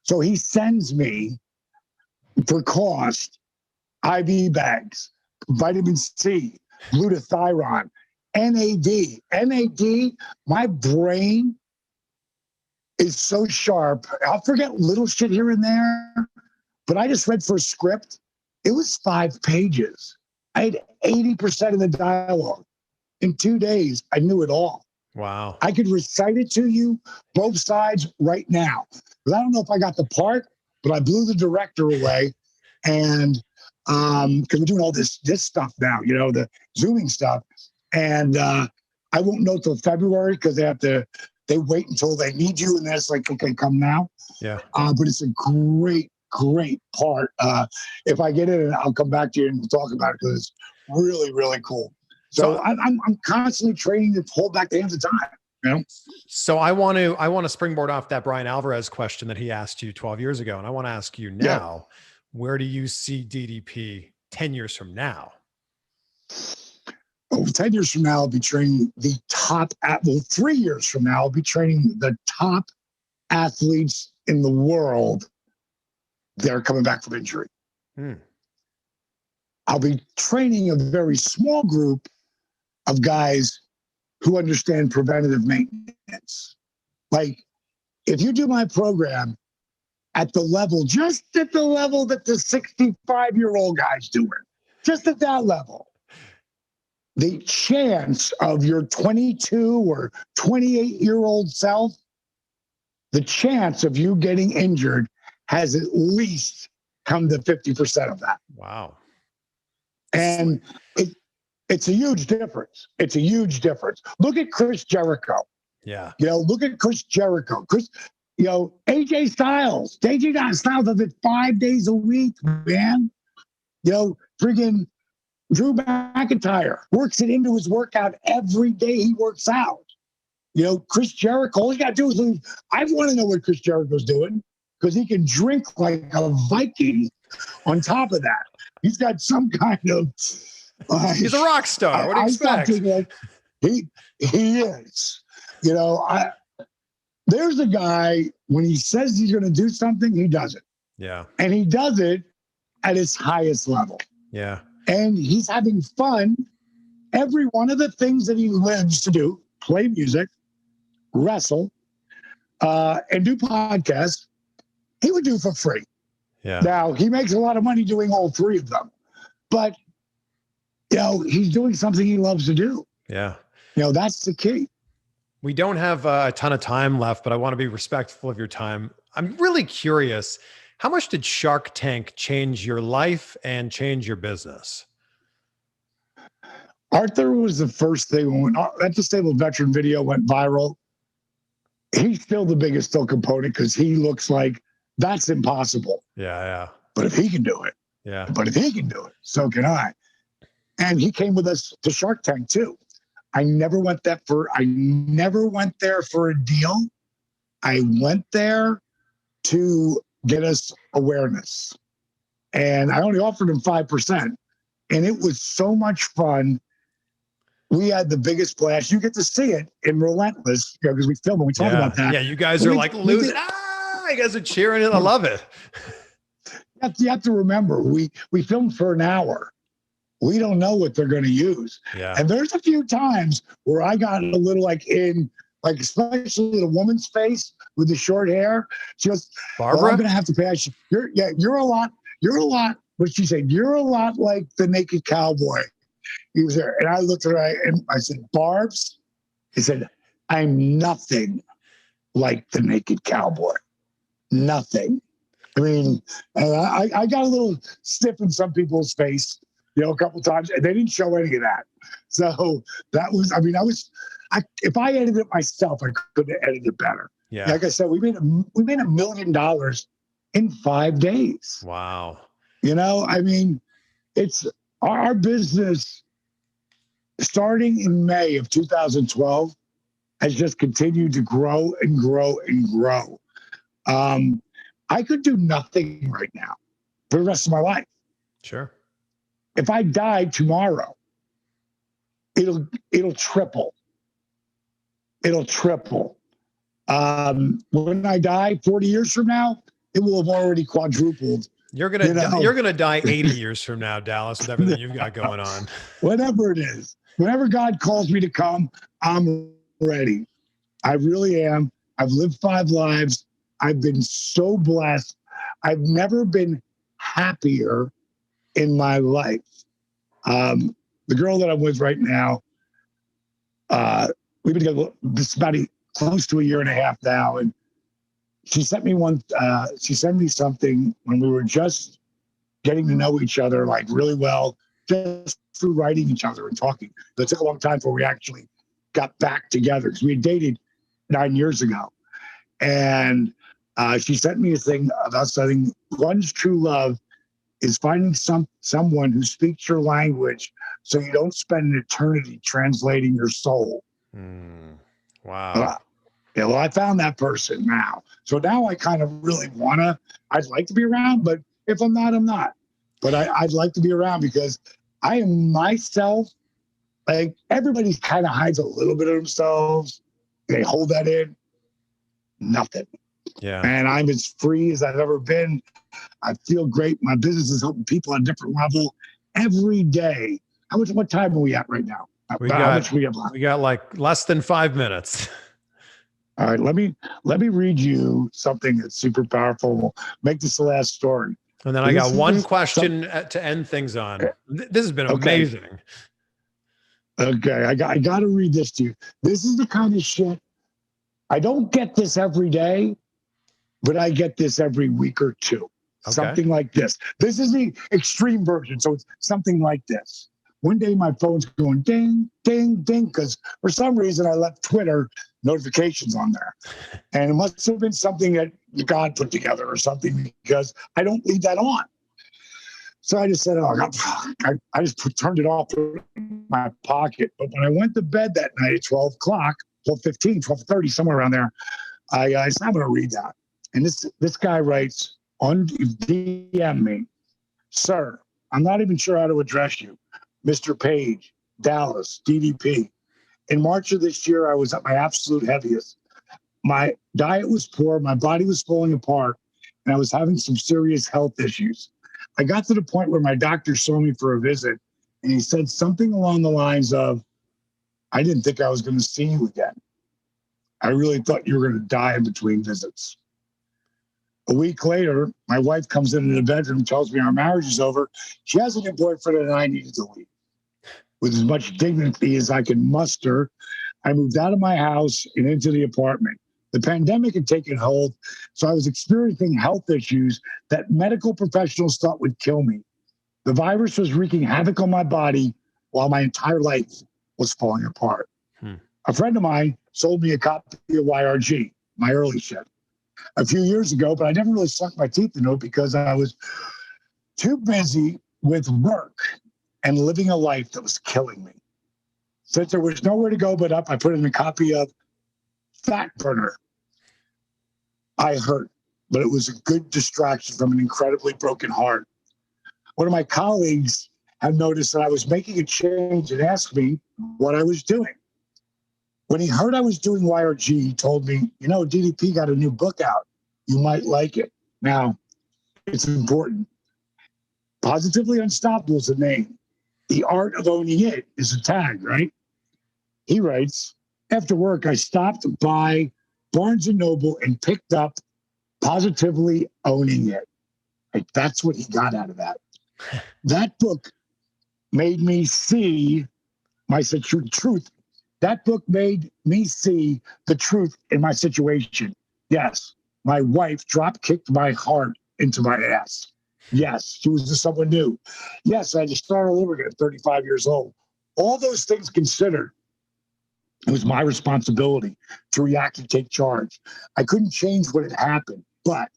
S1: So he sends me, for cost, IV bags, vitamin C, glutathione, NAD. NAD, my brain is so sharp. I'll forget little shit here and there, but I just read for a script. It was 5 pages. I had 80% of the dialogue. In 2 days, I knew it all.
S2: Wow.
S1: I could recite it to you, both sides, right now. But I don't know if I got the part, but I blew the director away. And because we're doing all this stuff now, the Zooming stuff. And I won't know till February because they wait until they need you. And that's like, okay, come now.
S2: Yeah.
S1: But it's a great part. If I get in, I'll come back to you and we'll talk about it because it's really, really cool. So I'm constantly training to hold back the hands of time.
S2: So I want to springboard off that Brian Alvarez question that he asked you 12 years ago, and I want to ask you now, where do you see DDP 10 years from now?
S1: 10 years from now, I'll be training the top 3 years from now, I'll be training the top athletes in the world that are coming back from injury. I'll be training a very small group of guys who understand preventative maintenance. Like, if you do my program at the level, just at the level that the 65-year-old guy's doing, just at that level, the chance of your 22 or 28-year-old self, the chance of you getting injured has at least come to 50% of that.
S2: Wow.
S1: And it's a huge difference. It's a huge difference. Look at Chris Jericho.
S2: Yeah.
S1: Look at Chris Jericho. AJ Styles. AJ Styles does it 5 days a week, man. Friggin' Drew McIntyre works it into his workout every day he works out. Chris Jericho, all you got to do is lose. I want to know what Chris Jericho's doing because he can drink like a Viking on top of that. He's got some kind of...
S2: he's a rock star. What do you expect?
S1: He is. There's a guy, when he says he's going to do something, he does it.
S2: Yeah.
S1: And he does it at his highest level.
S2: Yeah.
S1: And he's having fun. Every one of the things that he lives to do, play music, wrestle, and do podcasts, he would do for free.
S2: Yeah.
S1: Now, he makes a lot of money doing all 3 of them. But he's doing something he loves to do.
S2: Yeah.
S1: That's the key.
S2: We don't have a ton of time left, but I want to be respectful of your time. I'm really curious, how much did Shark Tank change your life and change your business?
S1: Arthur was the first thing when that disabled veteran video went viral. He's still the biggest component because he looks like that's impossible.
S2: Yeah.
S1: But if he can do it, so can I. And he came with us to Shark Tank too. I never went there for a deal. I went there to get us awareness. And I only offered him 5%. And it was so much fun. We had the biggest blast. You get to see it in Relentless, because we film and we talk about that.
S2: Yeah, you guys are like losing. You guys are cheering it. I love it.
S1: You have to remember, we filmed for an hour. We don't know what they're going to use.
S2: Yeah.
S1: And there's a few times where I got a little especially the woman's face with the short hair. She goes,
S2: Barbara,
S1: well, I'm going to have to pass you. You're a lot. What she said, you're a lot like the naked cowboy. He was there. And I looked at her and I said, Barbs, he said, I'm nothing like the naked cowboy. Nothing. I mean, I got a little stiff in some people's face, a couple times, and they didn't show any of that. So that was, if I edited it myself, I could have edited it better.
S2: Yeah.
S1: Like I said, we made $1 million in 5 days.
S2: Wow.
S1: It's our business starting in May of 2012 has just continued to grow and grow and grow. I could do nothing right now for the rest of my life.
S2: Sure.
S1: If I died tomorrow, it'll triple. It'll triple. When I die 40 years from now, it will have already quadrupled.
S2: You're gonna die 80 years from now, Dallas, with everything you've got going on.
S1: Whatever it is, whenever God calls me to come, I'm ready. I really am. I've lived 5 lives. I've been so blessed. I've never been happier in my life. The girl that I'm with right now, we've been together this about close to 1.5 years now, and she sent me something when we were just getting to know each other like really well, just through writing each other and talking. It took a long time before we actually got back together, because we had dated 9 years ago. And she sent me a thing about something. One's true love is finding someone who speaks your language so you don't spend an eternity translating your soul.
S2: Wow.
S1: Well, I found that person now. So now I kind of really I'd like to be around, but if I'm not, I'm not. But I'd like to be around because I am myself. Like, everybody kind of hides a little bit of themselves. They hold that in. Nothing.
S2: Yeah.
S1: And I'm as free as I've ever been. I feel great. My business is helping people on a different level every day. What time are we at right now?
S2: We got like less than 5 minutes.
S1: All right, let me read you something that's super powerful. We'll make this the last story.
S2: And then I got one question to end things on. This has been amazing.
S1: Okay, I got to read this to you. This is the kind of shit. I don't get this every day, but I get this every week or two. Okay. Something like this. This is the extreme version. So it's something like this. One day my phone's going ding, ding, ding, because for some reason I left Twitter notifications on there. And it must have been something that God put together or something, because I don't leave that on. So I just said, I just turned it off in my pocket. But when I went to bed that night at 12 o'clock, 12:15, 12:30, somewhere around there, I said, I'm going to read that. And this guy writes, DM me, sir, I'm not even sure how to address you. Mr. Page, Dallas, DDP. In March of this year, I was at my absolute heaviest. My diet was poor, my body was falling apart, and I was having some serious health issues. I got to the point where my doctor saw me for a visit, and he said something along the lines of, I didn't think I was going to see you again. I really thought you were going to die in between visits. A week later, my wife comes into the bedroom, tells me our marriage is over. She has a new boyfriend and I needed to leave. With as much dignity as I could muster, I moved out of my house and into the apartment. The pandemic had taken hold, so I was experiencing health issues that medical professionals thought would kill me. The virus was wreaking havoc on my body while my entire life was falling apart. A friend of mine sold me a copy of YRG, my early shit, a few years ago, but I never really sunk my teeth into it because I was too busy with work and living a life that was killing me. Since there was nowhere to go but up, I put in a copy of Fat Burner. I hurt, but it was a good distraction from an incredibly broken heart. One of my colleagues had noticed that I was making a change and asked me what I was doing. When he heard I was doing YRG, he told me, DDP got a new book out. You might like it. Now, it's important. Positively Unstoppable is the name. The Art of Owning It is a tag, right? He writes, after work, I stopped by Barnes & Noble and picked up Positively Owning It. Like, that's what he got out of that. That book made me see my truth. That book made me see the truth in my situation. Yes, my wife drop-kicked my heart into my ass. Yes, she was just someone new. Yes, I had to start all over again at 35 years old. All those things considered, it was my responsibility to react and take charge. I couldn't change what had happened, but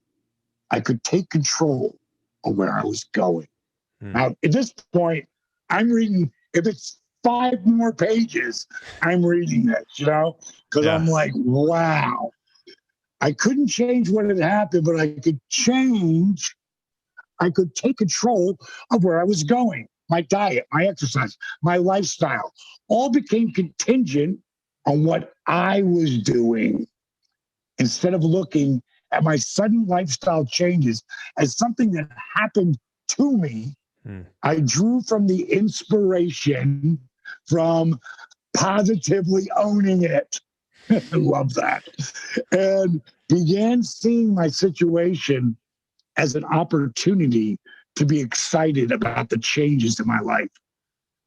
S1: I could take control of where I was going. Now, at this point, I'm reading, if it's 5 more pages, I'm reading this, because I'm like, wow. I couldn't change what had happened, but I could take control of where I was going. My diet, my exercise, my lifestyle, all became contingent on what I was doing. Instead of looking at my sudden lifestyle changes as something that happened to me, I drew from the inspiration from Positively Owning It. I love that. And began seeing my situation as an opportunity to be excited about the changes in my life.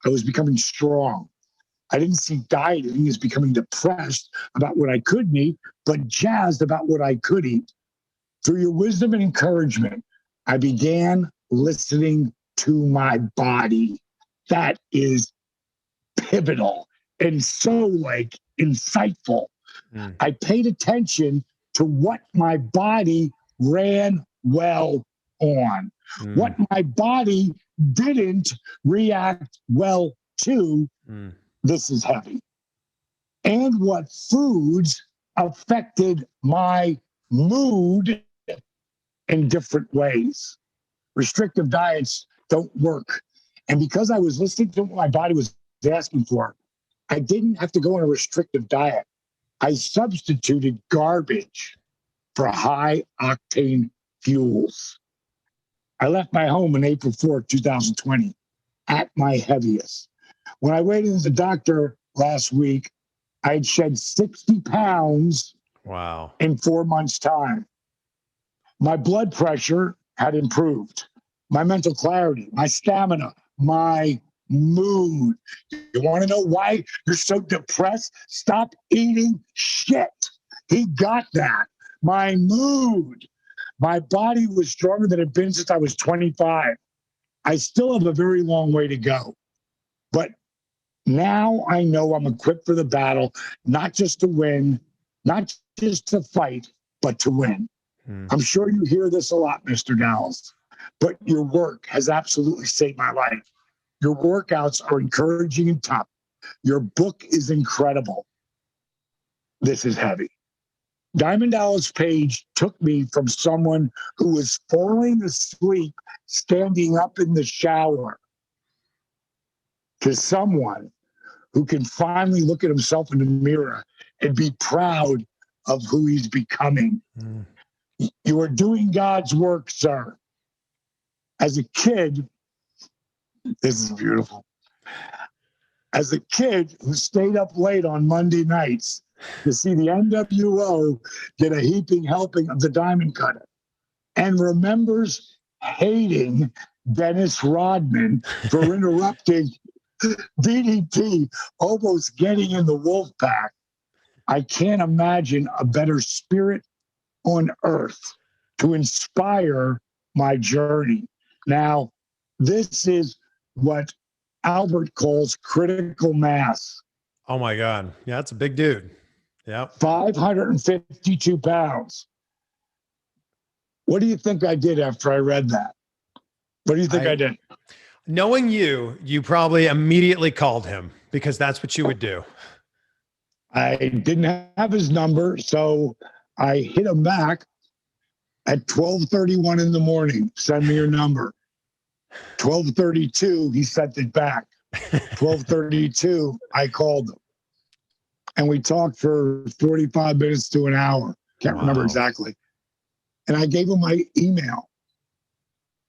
S1: I was becoming strong. I didn't see dieting as becoming depressed about what I couldn't eat, but jazzed about what I could eat. Through your wisdom and encouragement, I began listening to my body. That is pivotal and so insightful. I paid attention to what my body ran well on, what my body didn't react well to. This is heavy. And what foods affected my mood in different ways. Restrictive diets don't work. And because I was listening to what my body was asking for, I didn't have to go on a restrictive diet. I substituted garbage for high octane fuels. I left my home on April 4th, 2020, at my heaviest. When I went into the doctor last week, I had shed 60 pounds in 4 months' time. My blood pressure had improved. My mental clarity, my stamina, my mood. You want to know why you're so depressed? Stop eating shit. He got that. My mood. My body was stronger than it had been since I was 25. I still have a very long way to go. But now I know I'm equipped for the battle, not just to win, not just to fight, but to win. I'm sure you hear this a lot, Mr. Dallas, but your work has absolutely saved my life. Your workouts are encouraging and tough. Your book is incredible. This is heavy. Diamond Dallas Page took me from someone who was falling asleep, standing up in the shower, to someone who can finally look at himself in the mirror and be proud of who he's becoming. You are doing God's work, sir. As a kid, this is beautiful. As a kid who stayed up late on Monday nights to see the NWO get a heaping helping of the Diamond Cutter and remembers hating Dennis Rodman for interrupting DDP almost getting in the wolf pack, I can't imagine a better spirit on earth to inspire my journey. Now, this is what Albert calls critical mass.
S2: Oh my God. Yeah, that's a big dude. Yeah.
S1: 552 pounds. What do you think I did after I read that? What do you think I did?
S2: Knowing you, you probably immediately called him because that's what you would do.
S1: I didn't have his number, so I hit him back at 12:31 in the morning. Send me your number. 12:32, he sent it back. 12:32, I called him. And we talked for 45 minutes to an hour. Can't remember exactly. And I gave him my email.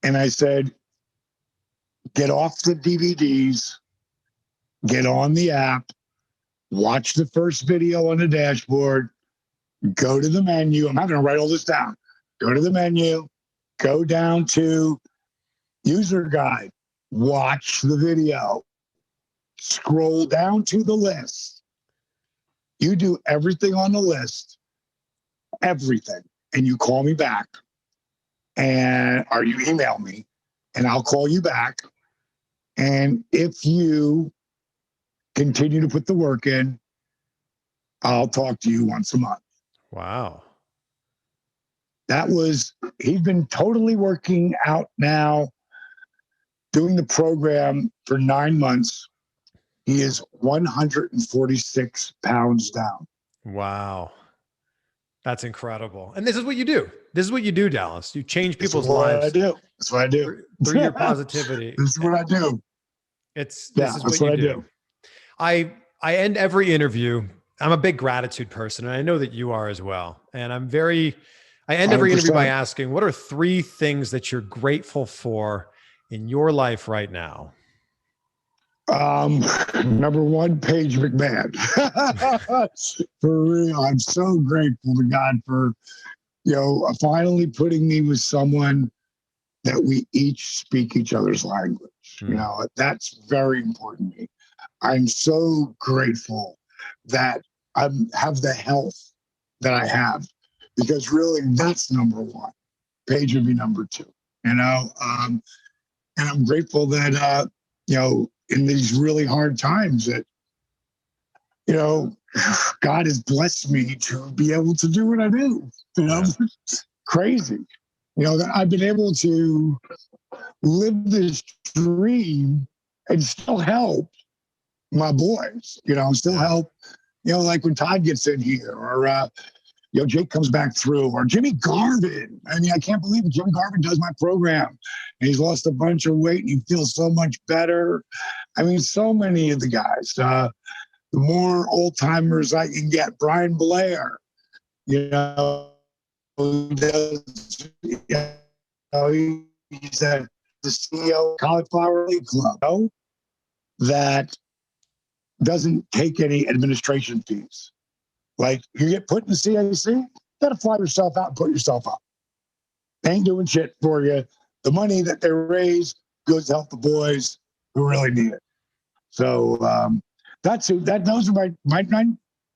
S1: And I said, get off the DVDs, get on the app, watch the first video on the dashboard, go to the menu. I'm not going to write all this down. Go to the menu, go down to user guide, watch the video, scroll down to the list. You do everything on the list, everything, and you call me back, or you email me, and I'll call you back. And if you continue to put the work in, I'll talk to you once a month.
S2: Wow.
S1: He's been totally working out now, doing the program for 9 months. He is 146 pounds down.
S2: Wow. That's incredible. And this is what you do. This is what you do, Dallas. You change people's lives.
S1: That's what I do.
S2: Through your positivity.
S1: This is what I do.
S2: This is what you do. I end every interview. I'm a big gratitude person, and I know that you are as well. And I end every 100%. Interview by asking, what are 3 things that you're grateful for in your life right now?
S1: Number 1, Paige McMahon. For real, I'm so grateful to God for, finally putting me with someone that we each speak each other's language. That's very important to me. I'm so grateful that I have the health that I have, because really that's number 1. Paige would be number 2, and I'm grateful that, in these really hard times that, God has blessed me to be able to do what I do. It's crazy. I've been able to live this dream and still help my boys, still help, like when Todd gets in here, or, Jake comes back through, or Jimmy Garvin. I mean, I can't believe it. Jimmy Garvin does my program, and he's lost a bunch of weight and he feels so much better. I mean, so many of the guys, the more old timers I can get, Brian Blair, who does, he's the CEO of Cauliflower League Club, that doesn't take any administration fees. Like, you get put in the CAC, you got to fly yourself out and put yourself up. They ain't doing shit for you. The money that they raise goes to help the boys who really need it. So those are my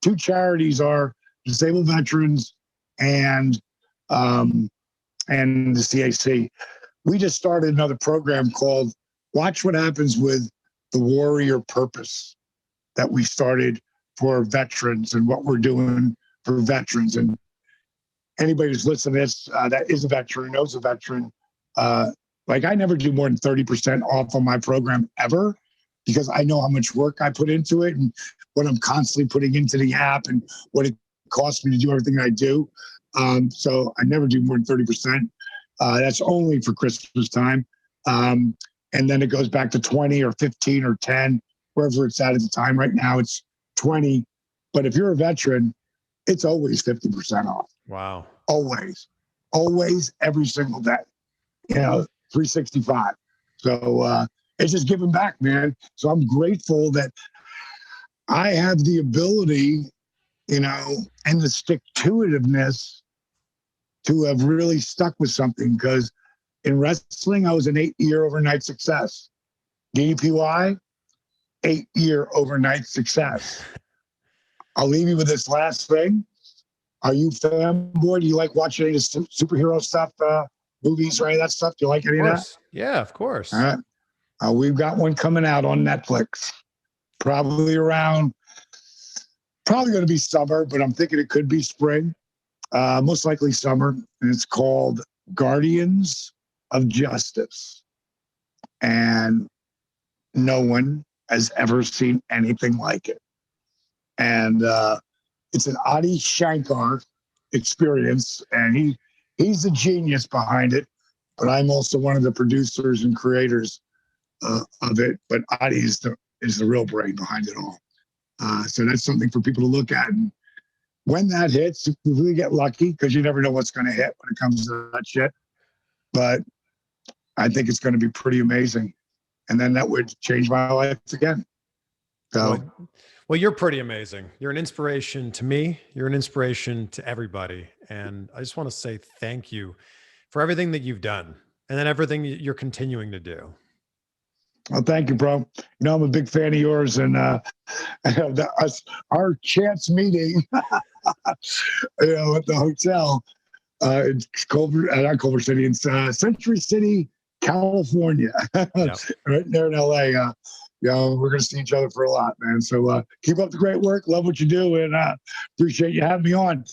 S1: 2 charities are disabled veterans and the CAC. We just started another program called Watch What Happens with the Warrior Purpose that we started for veterans, and what we're doing for veterans. And anybody who's listening to this that is a veteran, knows a veteran, like, I never do more than 30% off on my program ever, because I know how much work I put into it and what I'm constantly putting into the app and what it costs me to do everything I do. So I never do more than 30%. That's only for Christmas time. And then it goes back to 20 or 15 or 10, wherever it's at the time. Right now it's 20. But if you're a veteran, it's always 50% off.
S2: Wow.
S1: Always, every single day, 365. So it's just giving back, man. So I'm grateful that I have the ability, and the stick-to-itiveness to have really stuck with something, because in wrestling, I was an 8-year overnight success. DDPY, 8-year overnight success. I'll leave you with this last thing. Are you fanboy? Do you like watching any of the superhero stuff, movies or any of that stuff? Do you like any of that?
S2: Yeah, of course.
S1: All right. We've got one coming out on Netflix. Probably going to be summer, but I'm thinking it could be spring. Most likely summer. And it's called Guardians of Justice. And no one has ever seen anything like it. And it's an Adi Shankar experience, and he's the genius behind it. but I'm also one of the producers and creators of it. But Adi is the real brain behind it all. So that's something for people to look at. And when that hits, if we get lucky, because you never know what's going to hit when it comes to that shit. But I think it's going to be pretty amazing. And then that would change my life again. So,
S2: well, you're pretty amazing. You're an inspiration to me. You're an inspiration to everybody. And I just want to say thank you for everything that you've done and then everything you're continuing to do.
S1: well, thank you, bro. You know, I'm a big fan of yours, and our chance meeting, at the hotel in not Culver City, it's Century City, California,
S2: Yep.
S1: right there in LA. We're going to see each other for a lot, man. So keep up the great work. Love what you do, and appreciate you having me on.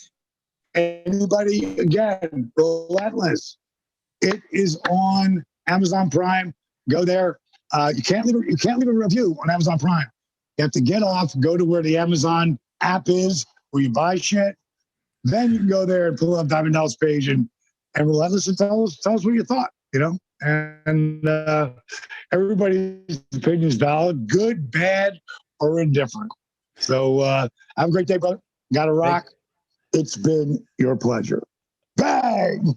S1: Anybody, again, Relentless. It is on Amazon Prime. Go there. You can't leave a review on Amazon Prime. You have to get off, go to where the Amazon app is, where you buy shit. Then you can go there and pull up Diamond Doll's page and Relentless and tell us what you thought, And everybody's opinion is valid, good, bad, or indifferent. So have a great day, brother. Gotta rock. It's been your pleasure. Bang!